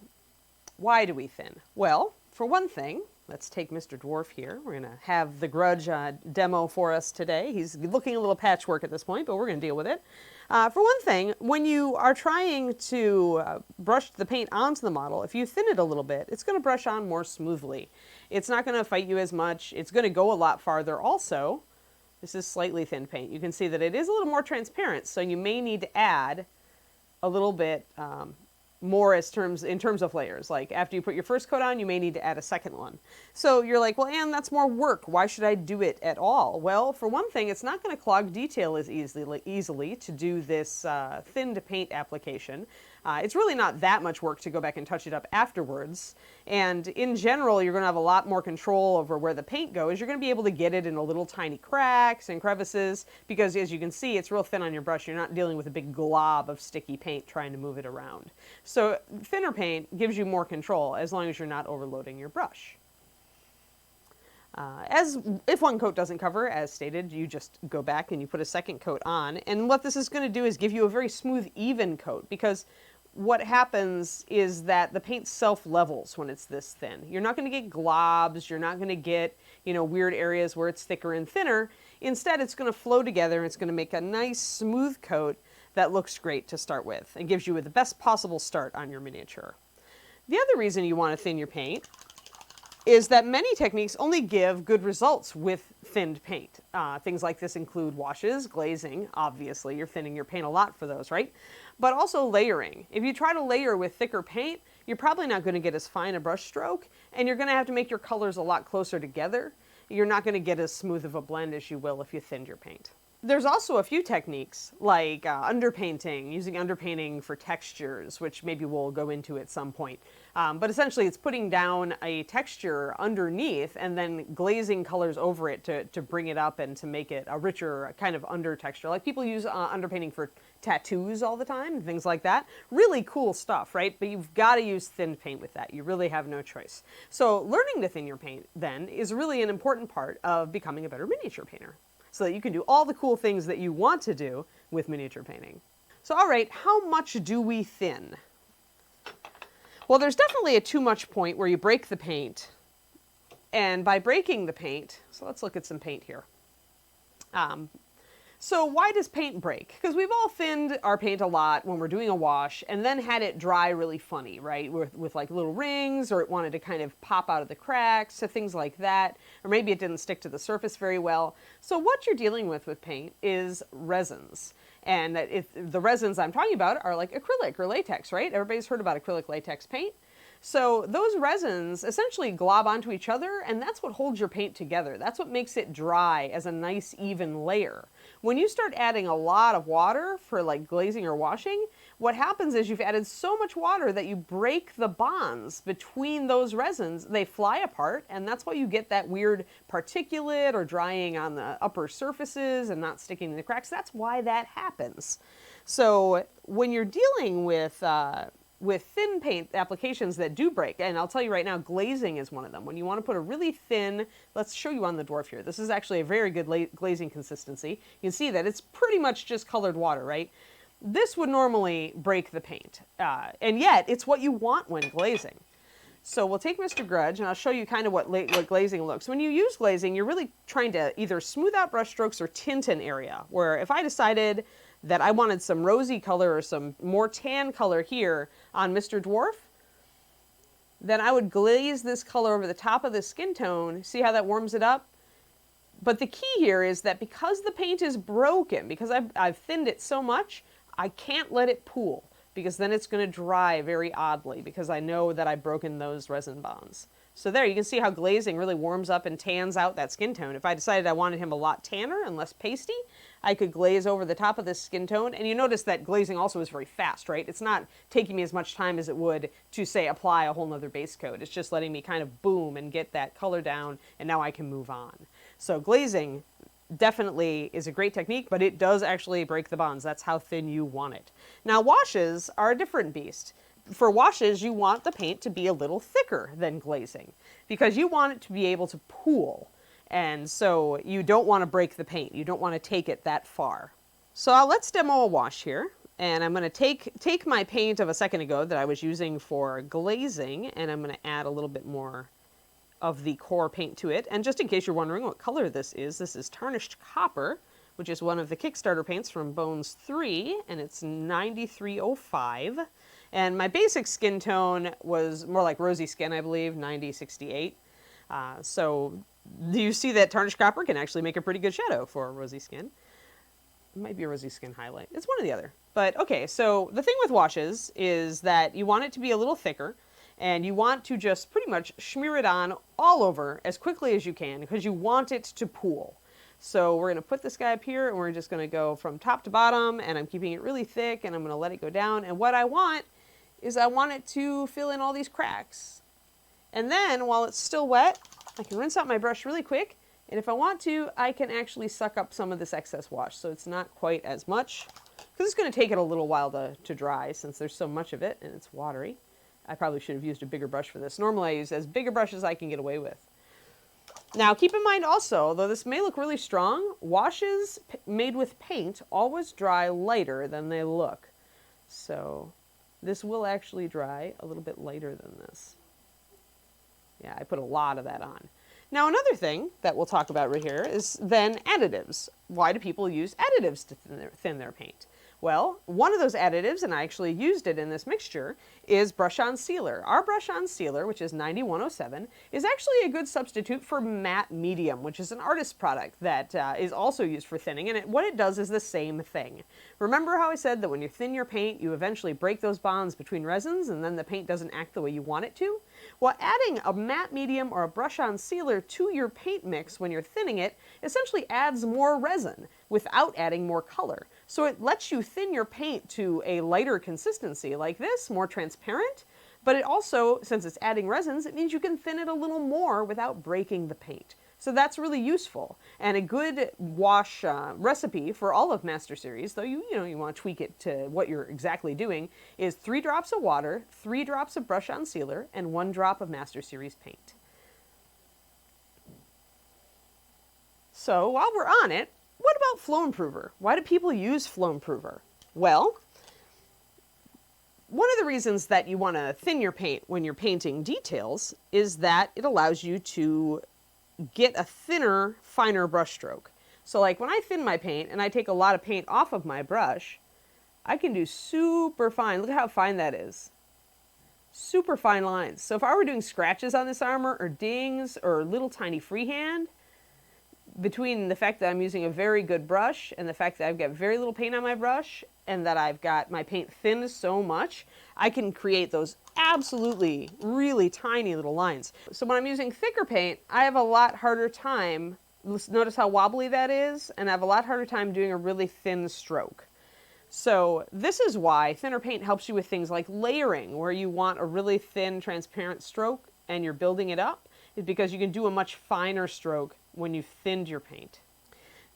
why do we thin? Well, for one thing, let's take Mr. Dwarf here. We're going to have the Grudge demo for us today. He's looking a little patchwork at this point, but we're going to deal with it. For one thing, when you are trying to brush the paint onto the model, if you thin it a little bit, it's going to brush on more smoothly. It's not going to fight you as much. It's going to go a lot farther also. This is slightly thin paint. You can see that it is a little more transparent, so you may need to add a little bit more in terms of layers. Like after you put your first coat on, you may need to add a second one. So you're like, well, Anne, that's more work. Why should I do it at all? Well, for one thing, it's not going to clog detail as easily to do this thinned paint application. It's really not that much work to go back and touch it up afterwards. And in general, you're going to have a lot more control over where the paint goes. You're going to be able to get it in a little tiny cracks and crevices because, as you can see, it's real thin on your brush. You're not dealing with a big glob of sticky paint trying to move it around. So thinner paint gives you more control as long as you're not overloading your brush. As if one coat doesn't cover, as stated, you just go back and you put a second coat on. And what this is going to do is give you a very smooth, even coat, because what happens is that the paint self-levels when it's this thin. You're not going to get globs. You're not going to get, weird areas where it's thicker and thinner. Instead, it's going to flow together and it's going to make a nice, smooth coat that looks great to start with and gives you the best possible start on your miniature. The other reason you want to thin your paint is that many techniques only give good results with thinned paint. Things like this include washes, glazing, obviously, you're thinning your paint a lot for those, right? But also layering. If you try to layer with thicker paint, you're probably not going to get as fine a brush stroke, and you're going to have to make your colors a lot closer together. You're not going to get as smooth of a blend as you will if you thinned your paint. There's also a few techniques like underpainting, using underpainting for textures, which maybe we'll go into at some point. But essentially it's putting down a texture underneath and then glazing colors over it to bring it up and to make it a richer kind of under texture. Like people use underpainting for tattoos all the time, things like that. Really cool stuff, right? But you've got to use thin paint with that. You really have no choice. So learning to thin your paint then is really an important part of becoming a better miniature painter, so that you can do all the cool things that you want to do with miniature painting. So all right, how much do we thin? Well, there's definitely a too much point where you break the paint. And by breaking the paint, so let's look at some paint here. So why does paint break? Because we've all thinned our paint a lot when we're doing a wash and then had it dry really funny, right? With like little rings, or it wanted to kind of pop out of the cracks, so things like that. Or maybe it didn't stick to the surface very well. So what you're dealing with paint is resins. And the resins I'm talking about are like acrylic or latex, right? Everybody's heard about acrylic latex paint. So those resins essentially glob onto each other, and that's what holds your paint together. That's what makes it dry as a nice even layer. When you start adding a lot of water for like glazing or washing, what happens is you've added so much water that you break the bonds between those resins. They fly apart, and that's why you get that weird particulate or drying on the upper surfaces and not sticking in the cracks. That's why that happens. So when you're dealing with thin paint applications that do break, and I'll tell you right now, glazing is one of them. When you want to put a really thin, let's show you on the dwarf here. This is actually a very good glazing consistency. You can see that it's pretty much just colored water, right? This would normally break the paint, and yet it's what you want when glazing. So we'll take Mr. Grudge, and I'll show you kind of what glazing looks. When you use glazing, you're really trying to either smooth out brush strokes or tint an area, where if I decided that I wanted some rosy color or some more tan color here on Mr. Dwarf, then I would glaze this color over the top of the skin tone. See how that warms it up? But the key here is that because the paint is broken, because I've thinned it so much, I can't let it pool, because then it's going to dry very oddly, because I know that I've broken those resin bonds. So there, you can see how glazing really warms up and tans out that skin tone. If I decided I wanted him a lot tanner and less pasty, I could glaze over the top of this skin tone. And you notice that glazing also is very fast, right? It's not taking me as much time as it would to, say, apply a whole nother base coat. It's just letting me kind of boom and get that color down, and now I can move on. So glazing definitely is a great technique, but it does actually break the bonds. That's how thin you want it. Now, washes are a different beast. For washes, you want the paint to be a little thicker than glazing, because you want it to be able to pool. And so you don't want to break the paint. You don't want to take it that far. So let's demo a wash here. And I'm going to take my paint of a second ago that I was using for glazing, and I'm going to add a little bit more of the core paint to it. And just in case you're wondering what color this is Tarnished Copper, which is one of the Kickstarter paints from Bones 3, and it's 9305. And my basic skin tone was more like rosy skin, I believe, 9068. So you see that Tarnished Copper can actually make a pretty good shadow for rosy skin. It might be a rosy skin highlight. It's one or the other. But okay, so the thing with washes is that you want it to be a little thicker, and you want to just pretty much smear it on all over as quickly as you can because you want it to pool. So we're going to put this guy up here, and we're just going to go from top to bottom, and I'm keeping it really thick, and I'm going to let it go down. And what I want is I want it to fill in all these cracks. And then while it's still wet, I can rinse out my brush really quick, and if I want to, I can actually suck up some of this excess wash, so it's not quite as much, because it's going to take it a little while to dry since there's so much of it and it's watery. I probably should have used a bigger brush for this. Normally I use as big a brush as I can get away with. Now keep in mind also, though this may look really strong, washes made with paint always dry lighter than they look. So this will actually dry a little bit lighter than this. Yeah, I put a lot of that on. Now another thing that we'll talk about right here is then additives. Why do people use additives to thin their paint? Well, one of those additives, and I actually used it in this mixture, is brush-on sealer. Our brush-on sealer, which is 9107, is actually a good substitute for matte medium, which is an artist product that is also used for thinning, and what it does is the same thing. Remember how I said that when you thin your paint, you eventually break those bonds between resins, and then the paint doesn't act the way you want it to? Well, adding a matte medium or a brush-on sealer to your paint mix when you're thinning it essentially adds more resin without adding more color. So it lets you thin your paint to a lighter consistency like this, more transparent, but it also, since it's adding resins, it means you can thin it a little more without breaking the paint. So that's really useful. And a good wash recipe for all of Master Series, though you want to tweak it to what you're exactly doing, is 3 drops of water, 3 drops of brush-on sealer, and 1 drop of Master Series paint. So while we're on it, what about flow improver? Why do people use flow improver? Well, one of the reasons that you want to thin your paint when you're painting details is that it allows you to get a thinner, finer brush stroke. So like when I thin my paint and I take a lot of paint off of my brush, I can do super fine. Look at how fine that is. Super fine lines. So if I were doing scratches on this armor or dings or little tiny freehand, between the fact that I'm using a very good brush and the fact that I've got very little paint on my brush and that I've got my paint thinned so much, I can create those absolutely really tiny little lines. So when I'm using thicker paint, I have a lot harder time, notice how wobbly that is, and I have a lot harder time doing a really thin stroke. So this is why thinner paint helps you with things like layering, where you want a really thin, transparent stroke and you're building it up, is because you can do a much finer stroke when you've thinned your paint.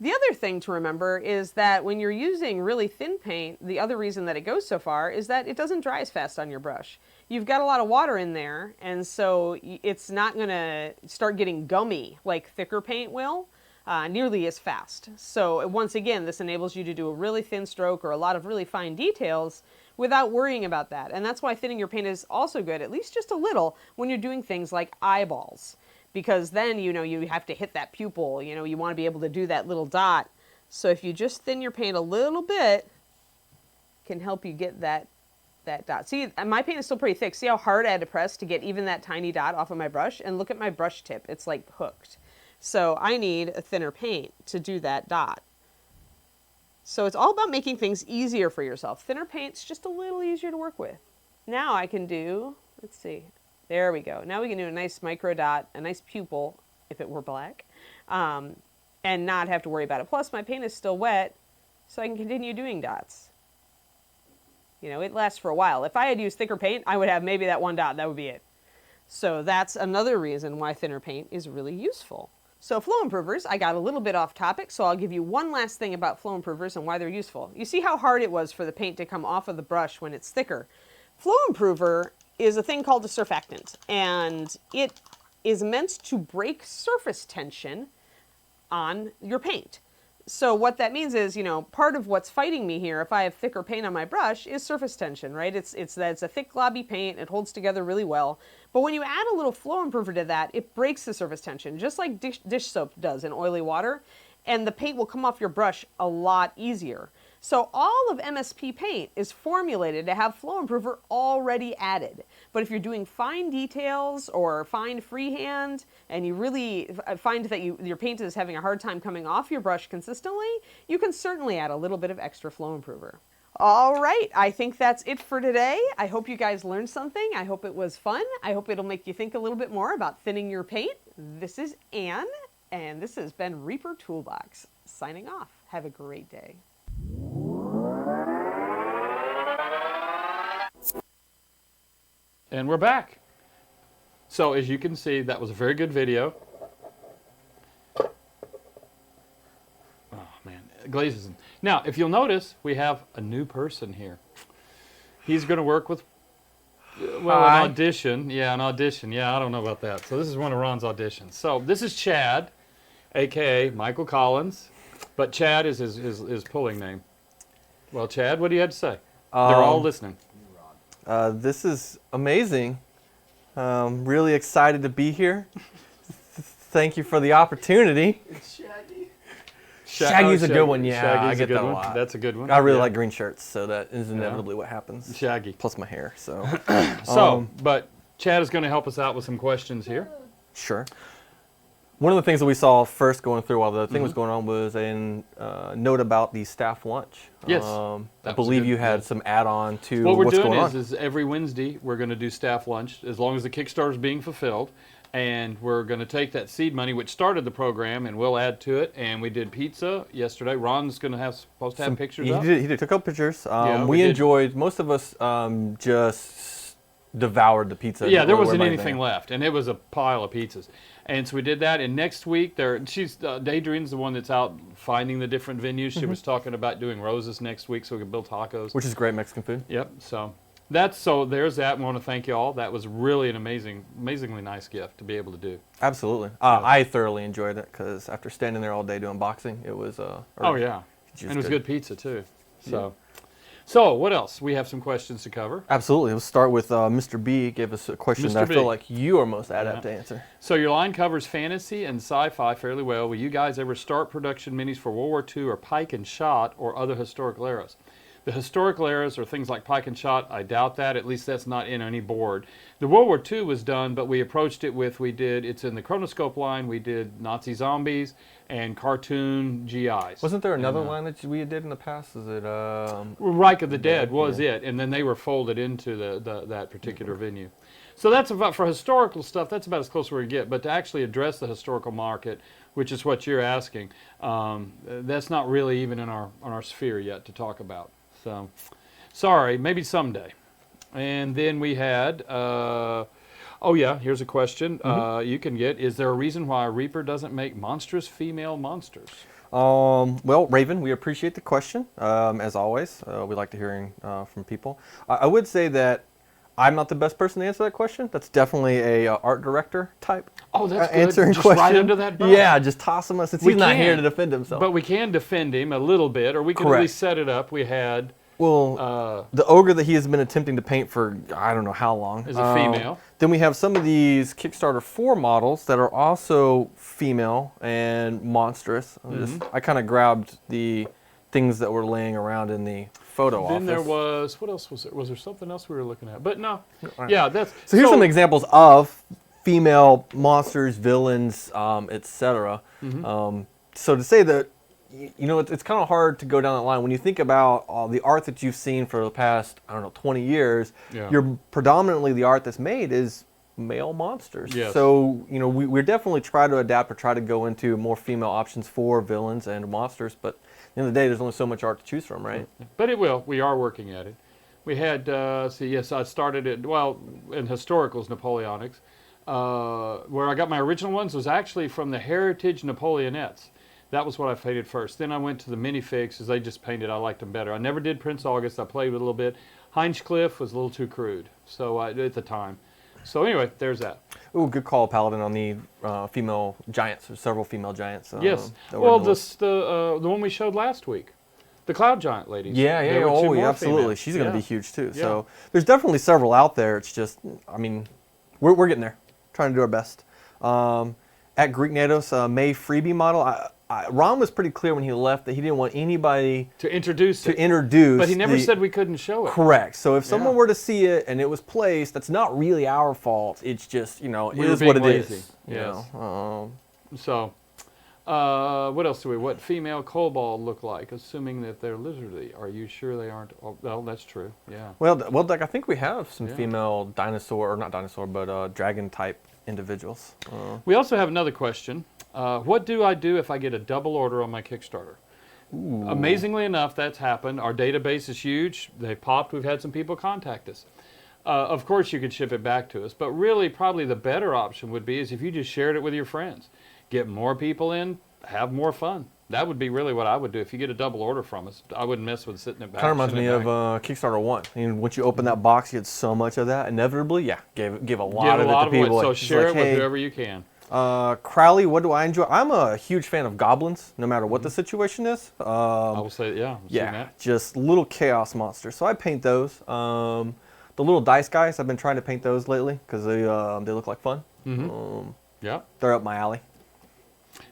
The other thing to remember is that when you're using really thin paint, the other reason that it goes so far is that it doesn't dry as fast on your brush. You've got a lot of water in there, and so it's not going to start getting gummy like thicker paint will nearly as fast. So once again, this enables you to do a really thin stroke or a lot of really fine details without worrying about that. And that's why thinning your paint is also good, at least just a little, when you're doing things like eyeballs. Because then, you have to hit that pupil, you want to be able to do that little dot. So if you just thin your paint a little bit, it can help you get that dot. See, my paint is still pretty thick. See how hard I had to press to get even that tiny dot off of my brush? And look at my brush tip. It's like hooked. So I need a thinner paint to do that dot. So it's all about making things easier for yourself. Thinner paint's just a little easier to work with. Now I can do, let's see. There we go. Now we can do a nice micro dot, a nice pupil, if it were black, and not have to worry about it. Plus, my paint is still wet, so I can continue doing dots. It lasts for a while. If I had used thicker paint, I would have maybe that one dot. That would be it. So that's another reason why thinner paint is really useful. So flow improvers, I got a little bit off topic, so I'll give you one last thing about flow improvers and why they're useful. You see how hard it was for the paint to come off of the brush when it's thicker. Flow improver is a thing called a surfactant, and it is meant to break surface tension on your paint. So what that means is, part of what's fighting me here, if I have thicker paint on my brush, is surface tension, right? It's a thick globby paint. It holds together really well. But when you add a little flow improver to that, it breaks the surface tension, just like dish soap does in oily water. And the paint will come off your brush a lot easier. So all of MSP paint is formulated to have flow improver already added. But if you're doing fine details or fine freehand and you really find that your paint is having a hard time coming off your brush consistently, you can certainly add a little bit of extra flow improver. All right, I think that's it for today. I hope you guys learned something. I hope it was fun. I hope it'll make you think a little bit more about thinning your paint. This is Anne, and this has been Reaper Toolbox, signing off. Have a great day. And we're back. So as you can see, that was a very good video. Oh man, glazes. Now, if you'll notice, we have a new person here. He's going to work with, an audition. Yeah, an audition. Yeah, I don't know about that. So this is one of Ron's auditions. So this is Chad, a.k.a. Michael Collins. But Chad is his pulling name. Well, Chad, what do you have to say? They're all listening. This is amazing. Really excited to be here. Thank you for the opportunity. Shaggy's a good one, yeah. Shaggy's I get a good that a one. lot. That's a good one. I really Yeah. like green shirts, so that is inevitably what happens. Shaggy. Plus my hair, so. So, but Chad is going to help us out with some questions here. Sure. One of the things that we saw first going through while the thing was going on was a note about the staff lunch. Yes. I believe you had some add-on to What we're what's doing going on. is every Wednesday we're going to do staff lunch as long as the Kickstarter is being fulfilled. And we're going to take that seed money, which started the program, and we'll add to it. And we did pizza yesterday. Ron's going to supposed to have pictures up. He did took a couple pictures. Yeah, we we did. enjoyed, most of us just devoured the pizza. Yeah, there Didn't wasn't worry about anything left, and it was a pile of pizzas. And so we did that. And next week, Daydream's the one that's out finding the different venues. She was talking about doing roses next week, so we can build tacos. Which is great Mexican food. Yep. So there's that. We want to thank you all. That was really an amazingly nice gift to be able to do. Absolutely. I thoroughly enjoyed it because after standing there all day doing boxing, it was. Oh yeah, just and it was good pizza too. So what else? We have some questions to cover. Absolutely. Let's start with Mr. B. Gave us a question Mr. that I B. feel like you are most adept to answer. So your line covers fantasy and sci-fi fairly well. Will you guys ever start production minis for World War II or Pike and Shot or other historical eras? The historical eras are things like Pike and Shot. I doubt that. At least that's not in any board. The World War II was done, but we approached it with, it's in the Chronoscope line. We did Nazi zombies and cartoon GIs. Wasn't there another line that we did in the past? Is it Reich of the Dead was it, and then they were folded into that particular venue. So that's about, for historical stuff, that's about as close as we get. But to actually address the historical market, which is what you're asking, that's not really even in our sphere yet to talk about. So, sorry, maybe someday. And then we had, here's a question you can get. Is there a reason why a Reaper doesn't make monstrous female monsters? Well, Raven, we appreciate the question. As always, we like to hearing from people. I would say that I'm not the best person to answer that question. That's definitely a art director type. Oh, that's good. Answering Just question. right under that belt. Yeah, just toss him since he's not here to defend himself. But we can defend him a little bit, or we can at least set it up. We had the ogre that he has been attempting to paint for I don't know how long is a female. Then we have some of these Kickstarter 4 models that are also female and monstrous. I kind of grabbed the things that were laying around in the photo office. Then there was, what else was there? Was there something else we were looking at? But no, yeah, that's... So here's some examples of female monsters, villains, etc. So to say that, it's kind of hard to go down that line. When you think about all the art that you've seen for the past, 20 years, predominantly the art that's made is male monsters. Yes. So, we're definitely try to adapt or try to go into more female options for villains and monsters, but at the end of the day, there's only so much art to choose from, right? But it will. We are working at it. We had, I started it, in historicals, Napoleonics. Where I got my original ones was actually from the Heritage Napoleonettes. That was what I painted first. Then I went to the minifigs because they just painted. I liked them better. I never did Prince August. I played with a little bit. Hinchcliffe was a little too crude, so at the time. So anyway, there's that. Ooh, good call, Paladin, on the female giants. There's several female giants. Yes. that were Well, in the list. the one we showed last week, the Cloud Giant ladies. Yeah, There yeah, were two oh, yeah, more absolutely. females. She's going to Yeah. be huge too. Yeah. So there's definitely several out there. It's just, I mean, we're getting there, trying to do our best. At Greek Natos, May freebie model. Ron was pretty clear when he left that he didn't want anybody to introduce to it. introduce. But he never the- said we couldn't show it. Correct. So if someone Yeah. were to see it and it was placed, that's not really our fault. It's just, you know, it We were is what it being is. lazy. You Yes. know? So, what else do we? What female kobold look like? Assuming that they're lizardy. Are you sure they aren't? Oh, well, that's true. Yeah. Well, Doug, I think we have some Yeah. female dinosaur, or not dinosaur, but dragon type individuals. We also have another question. What do I do if I get a double order on my Kickstarter? Amazingly enough, that's happened. Our database is huge. They popped. We've had some people contact us. Of course, you could ship it back to us, but really, probably the better option would be is if you just shared it with your friends. Get more people in, have more fun. That would be really what I would do. If you get a double order from us, I wouldn't mess with sitting it back. Kind of reminds me sending of it back. Kickstarter 1. I mean, once you open that box, you get so much of that. Inevitably, yeah, give a lot Give of a it lot to of it, people. so Like, just share like, it with hey, whoever you can. Crowley, what do I enjoy? I'm a huge fan of goblins, no matter what the situation is. I will say, yeah. I've seen Yeah, that. just little chaos monsters. So I paint those. The little dice guys, I've been trying to paint those lately because they look like fun. Yeah. They're up my alley.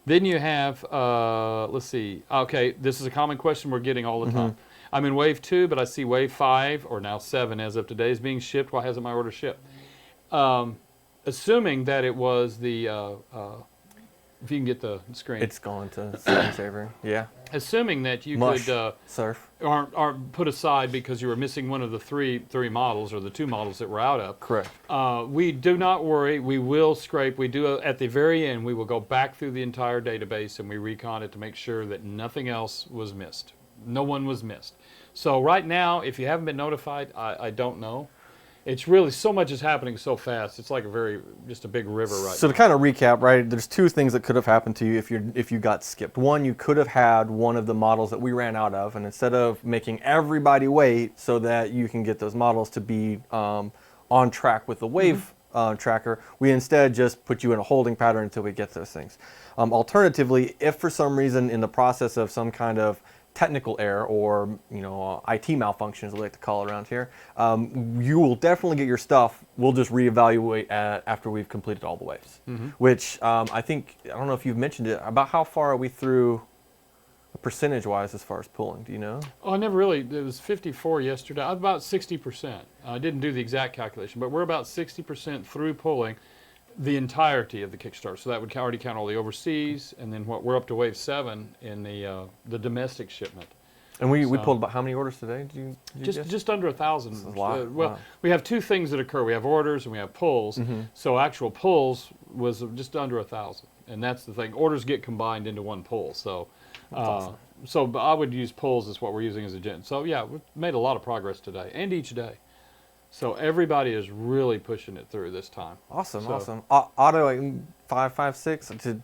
Then you have, let's see. Okay, this is a common question we're getting all the time. I'm in wave 2, but I see wave 5, or now 7 as of today, is being shipped. Why hasn't my order shipped? Assuming that it was the, if you can get the screen. It's going to screensaver. Yeah. Assuming that you Mush. could Surf. aren't put aside because you were missing one of the three models or the 2 models that were out of. Correct. We do not worry. We will scrape. We do at the very end. We will go back through the entire database and we recon it to make sure that nothing else was missed. No one was missed. So right now, if you haven't been notified, I don't know. It's really so much is happening so fast. It's like just a big river right So now. to kind of recap, right? There's 2 things that could have happened to you if you got skipped. One, you could have had one of the models that we ran out of, and instead of making everybody wait so that you can get those models to be on track with the wave tracker, we instead just put you in a holding pattern until we get those things. Alternatively, if for some reason in the process of some kind of technical error or IT malfunction, as we like to call it around here, you will definitely get your stuff. We'll just reevaluate after we've completed all the waves. Which I think, I don't know if you've mentioned it, about how far are we through percentage-wise as far as pulling? Do you know? Oh, I never really. It was 54 yesterday. I'm about 60%. I didn't do the exact calculation, but we're about 60% through pulling the entirety of the Kickstarter. So that would already count all the overseas, and then we're up to wave 7 in the domestic shipment. And we So- pulled about how many orders today? Did you guess? Just under 1,000. That's a lot. Well, Wow. we have 2 things that occur. We have orders and we have pulls. So actual pulls was just under 1,000, and that's the thing. Orders get combined into one pull. So, so I would use pulls as what we're using as a gen. So yeah, we've made a lot of progress today and each day. So everybody is really pushing it through this time. Awesome, So- awesome. Auto 556 to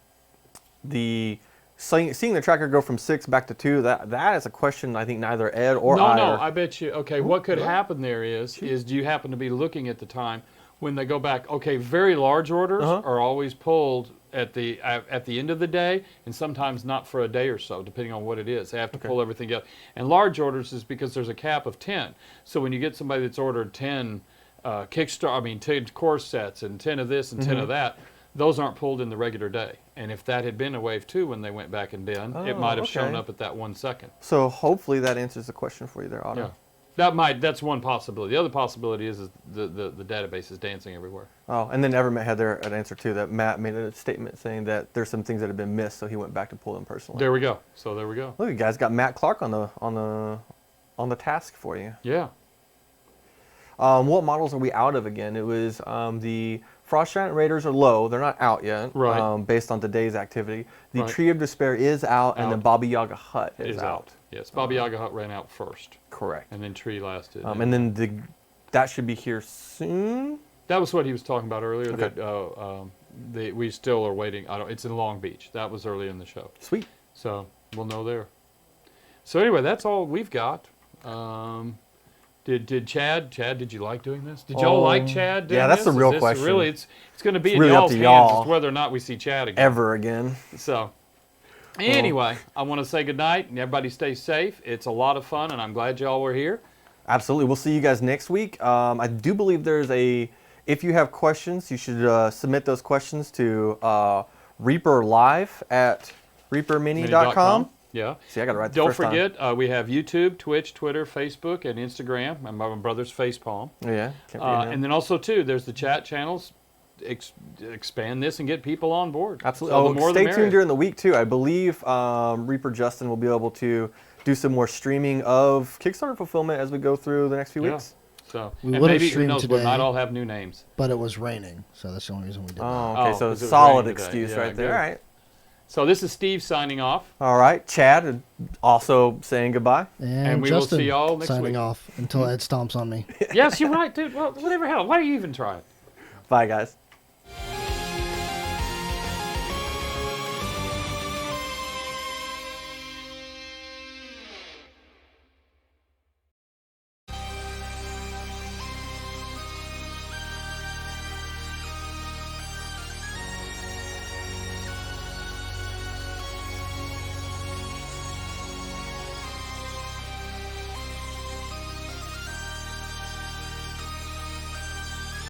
the seeing the tracker go from 6 back to 2. That is a question I think neither Ed or No, I. no, I bet you. Okay, what could happen there is do you happen to be looking at the time when they go back? Okay, very large orders are always pulled at the end of the day, and sometimes not for a day or so, depending on what it is. They have to pull everything up. And large orders is because there's a cap of 10. So when you get somebody that's ordered 10 Kickstarter, 10 course sets and 10 of this and 10 of that, those aren't pulled in the regular day. And if that had been a wave 2 when they went back and done, it might have shown okay. up at that 1 second. So hopefully that answers the question for you there, Otto. Yeah. That's one possibility. The other possibility is the database is dancing everywhere. Oh, and then Evermet had an answer too. That Matt made a statement saying that there's some things that have been missed, so he went back to pull them personally. There we go. So there we go. Look, you guys got Matt Clark on the task for you. Yeah. What models are we out of again? It was the Frost Giant Raiders are low. They're not out yet. Right. Based on today's activity. The Right. Tree of Despair is out, and the Out. Baba Yaga Hut is Is out. Yes. Baba Yaga Hut ran out first, Correct. and then Tree lasted. And then that should be here soon. that was what he was talking about earlier. Okay. That we still are waiting. It's in Long Beach. That was early in the show. Sweet. So we'll know there. So anyway, that's all we've got. Did Chad, did you like doing this? Did y'all like Chad doing yeah, that's this? the real Is this question. Really, it's going to be It's in really up y'all's to hands y'all. as to whether or not we see Chad again. Ever again. So, anyway, I want to say goodnight and everybody stay safe. It's a lot of fun, and I'm glad y'all were here. Absolutely. We'll see you guys next week. I do believe there's if you have questions, you should submit those questions to reaperlive at reapermini.com. Yeah. See, I got to write the Don't first time. forget, we have YouTube, Twitch, Twitter, Facebook, and Instagram. And my brother's facepalm. Yeah. Can't forget him. And then also, too, there's the chat channels. Expand this and get people on board. Absolutely. So the more the Stay merrier. tuned during the week, too. I believe Reaper Justin will be able to do some more streaming of Kickstarter fulfillment as we go through the next few Yeah. weeks. So, We and would've maybe, who streamed knows, we today. might all have new names. But it was raining, so that's the only reason we did that. Oh, okay. Oh, So 'cause it was solid raining today. excuse Yeah, right there. good. All right. So this is Steve signing off. All right. Chad also saying goodbye. And we will Justin see y'all next signing week. off until Ed stomps on me. Yes, you're right, dude. Well, whatever hell. Why are you even trying? Bye, guys.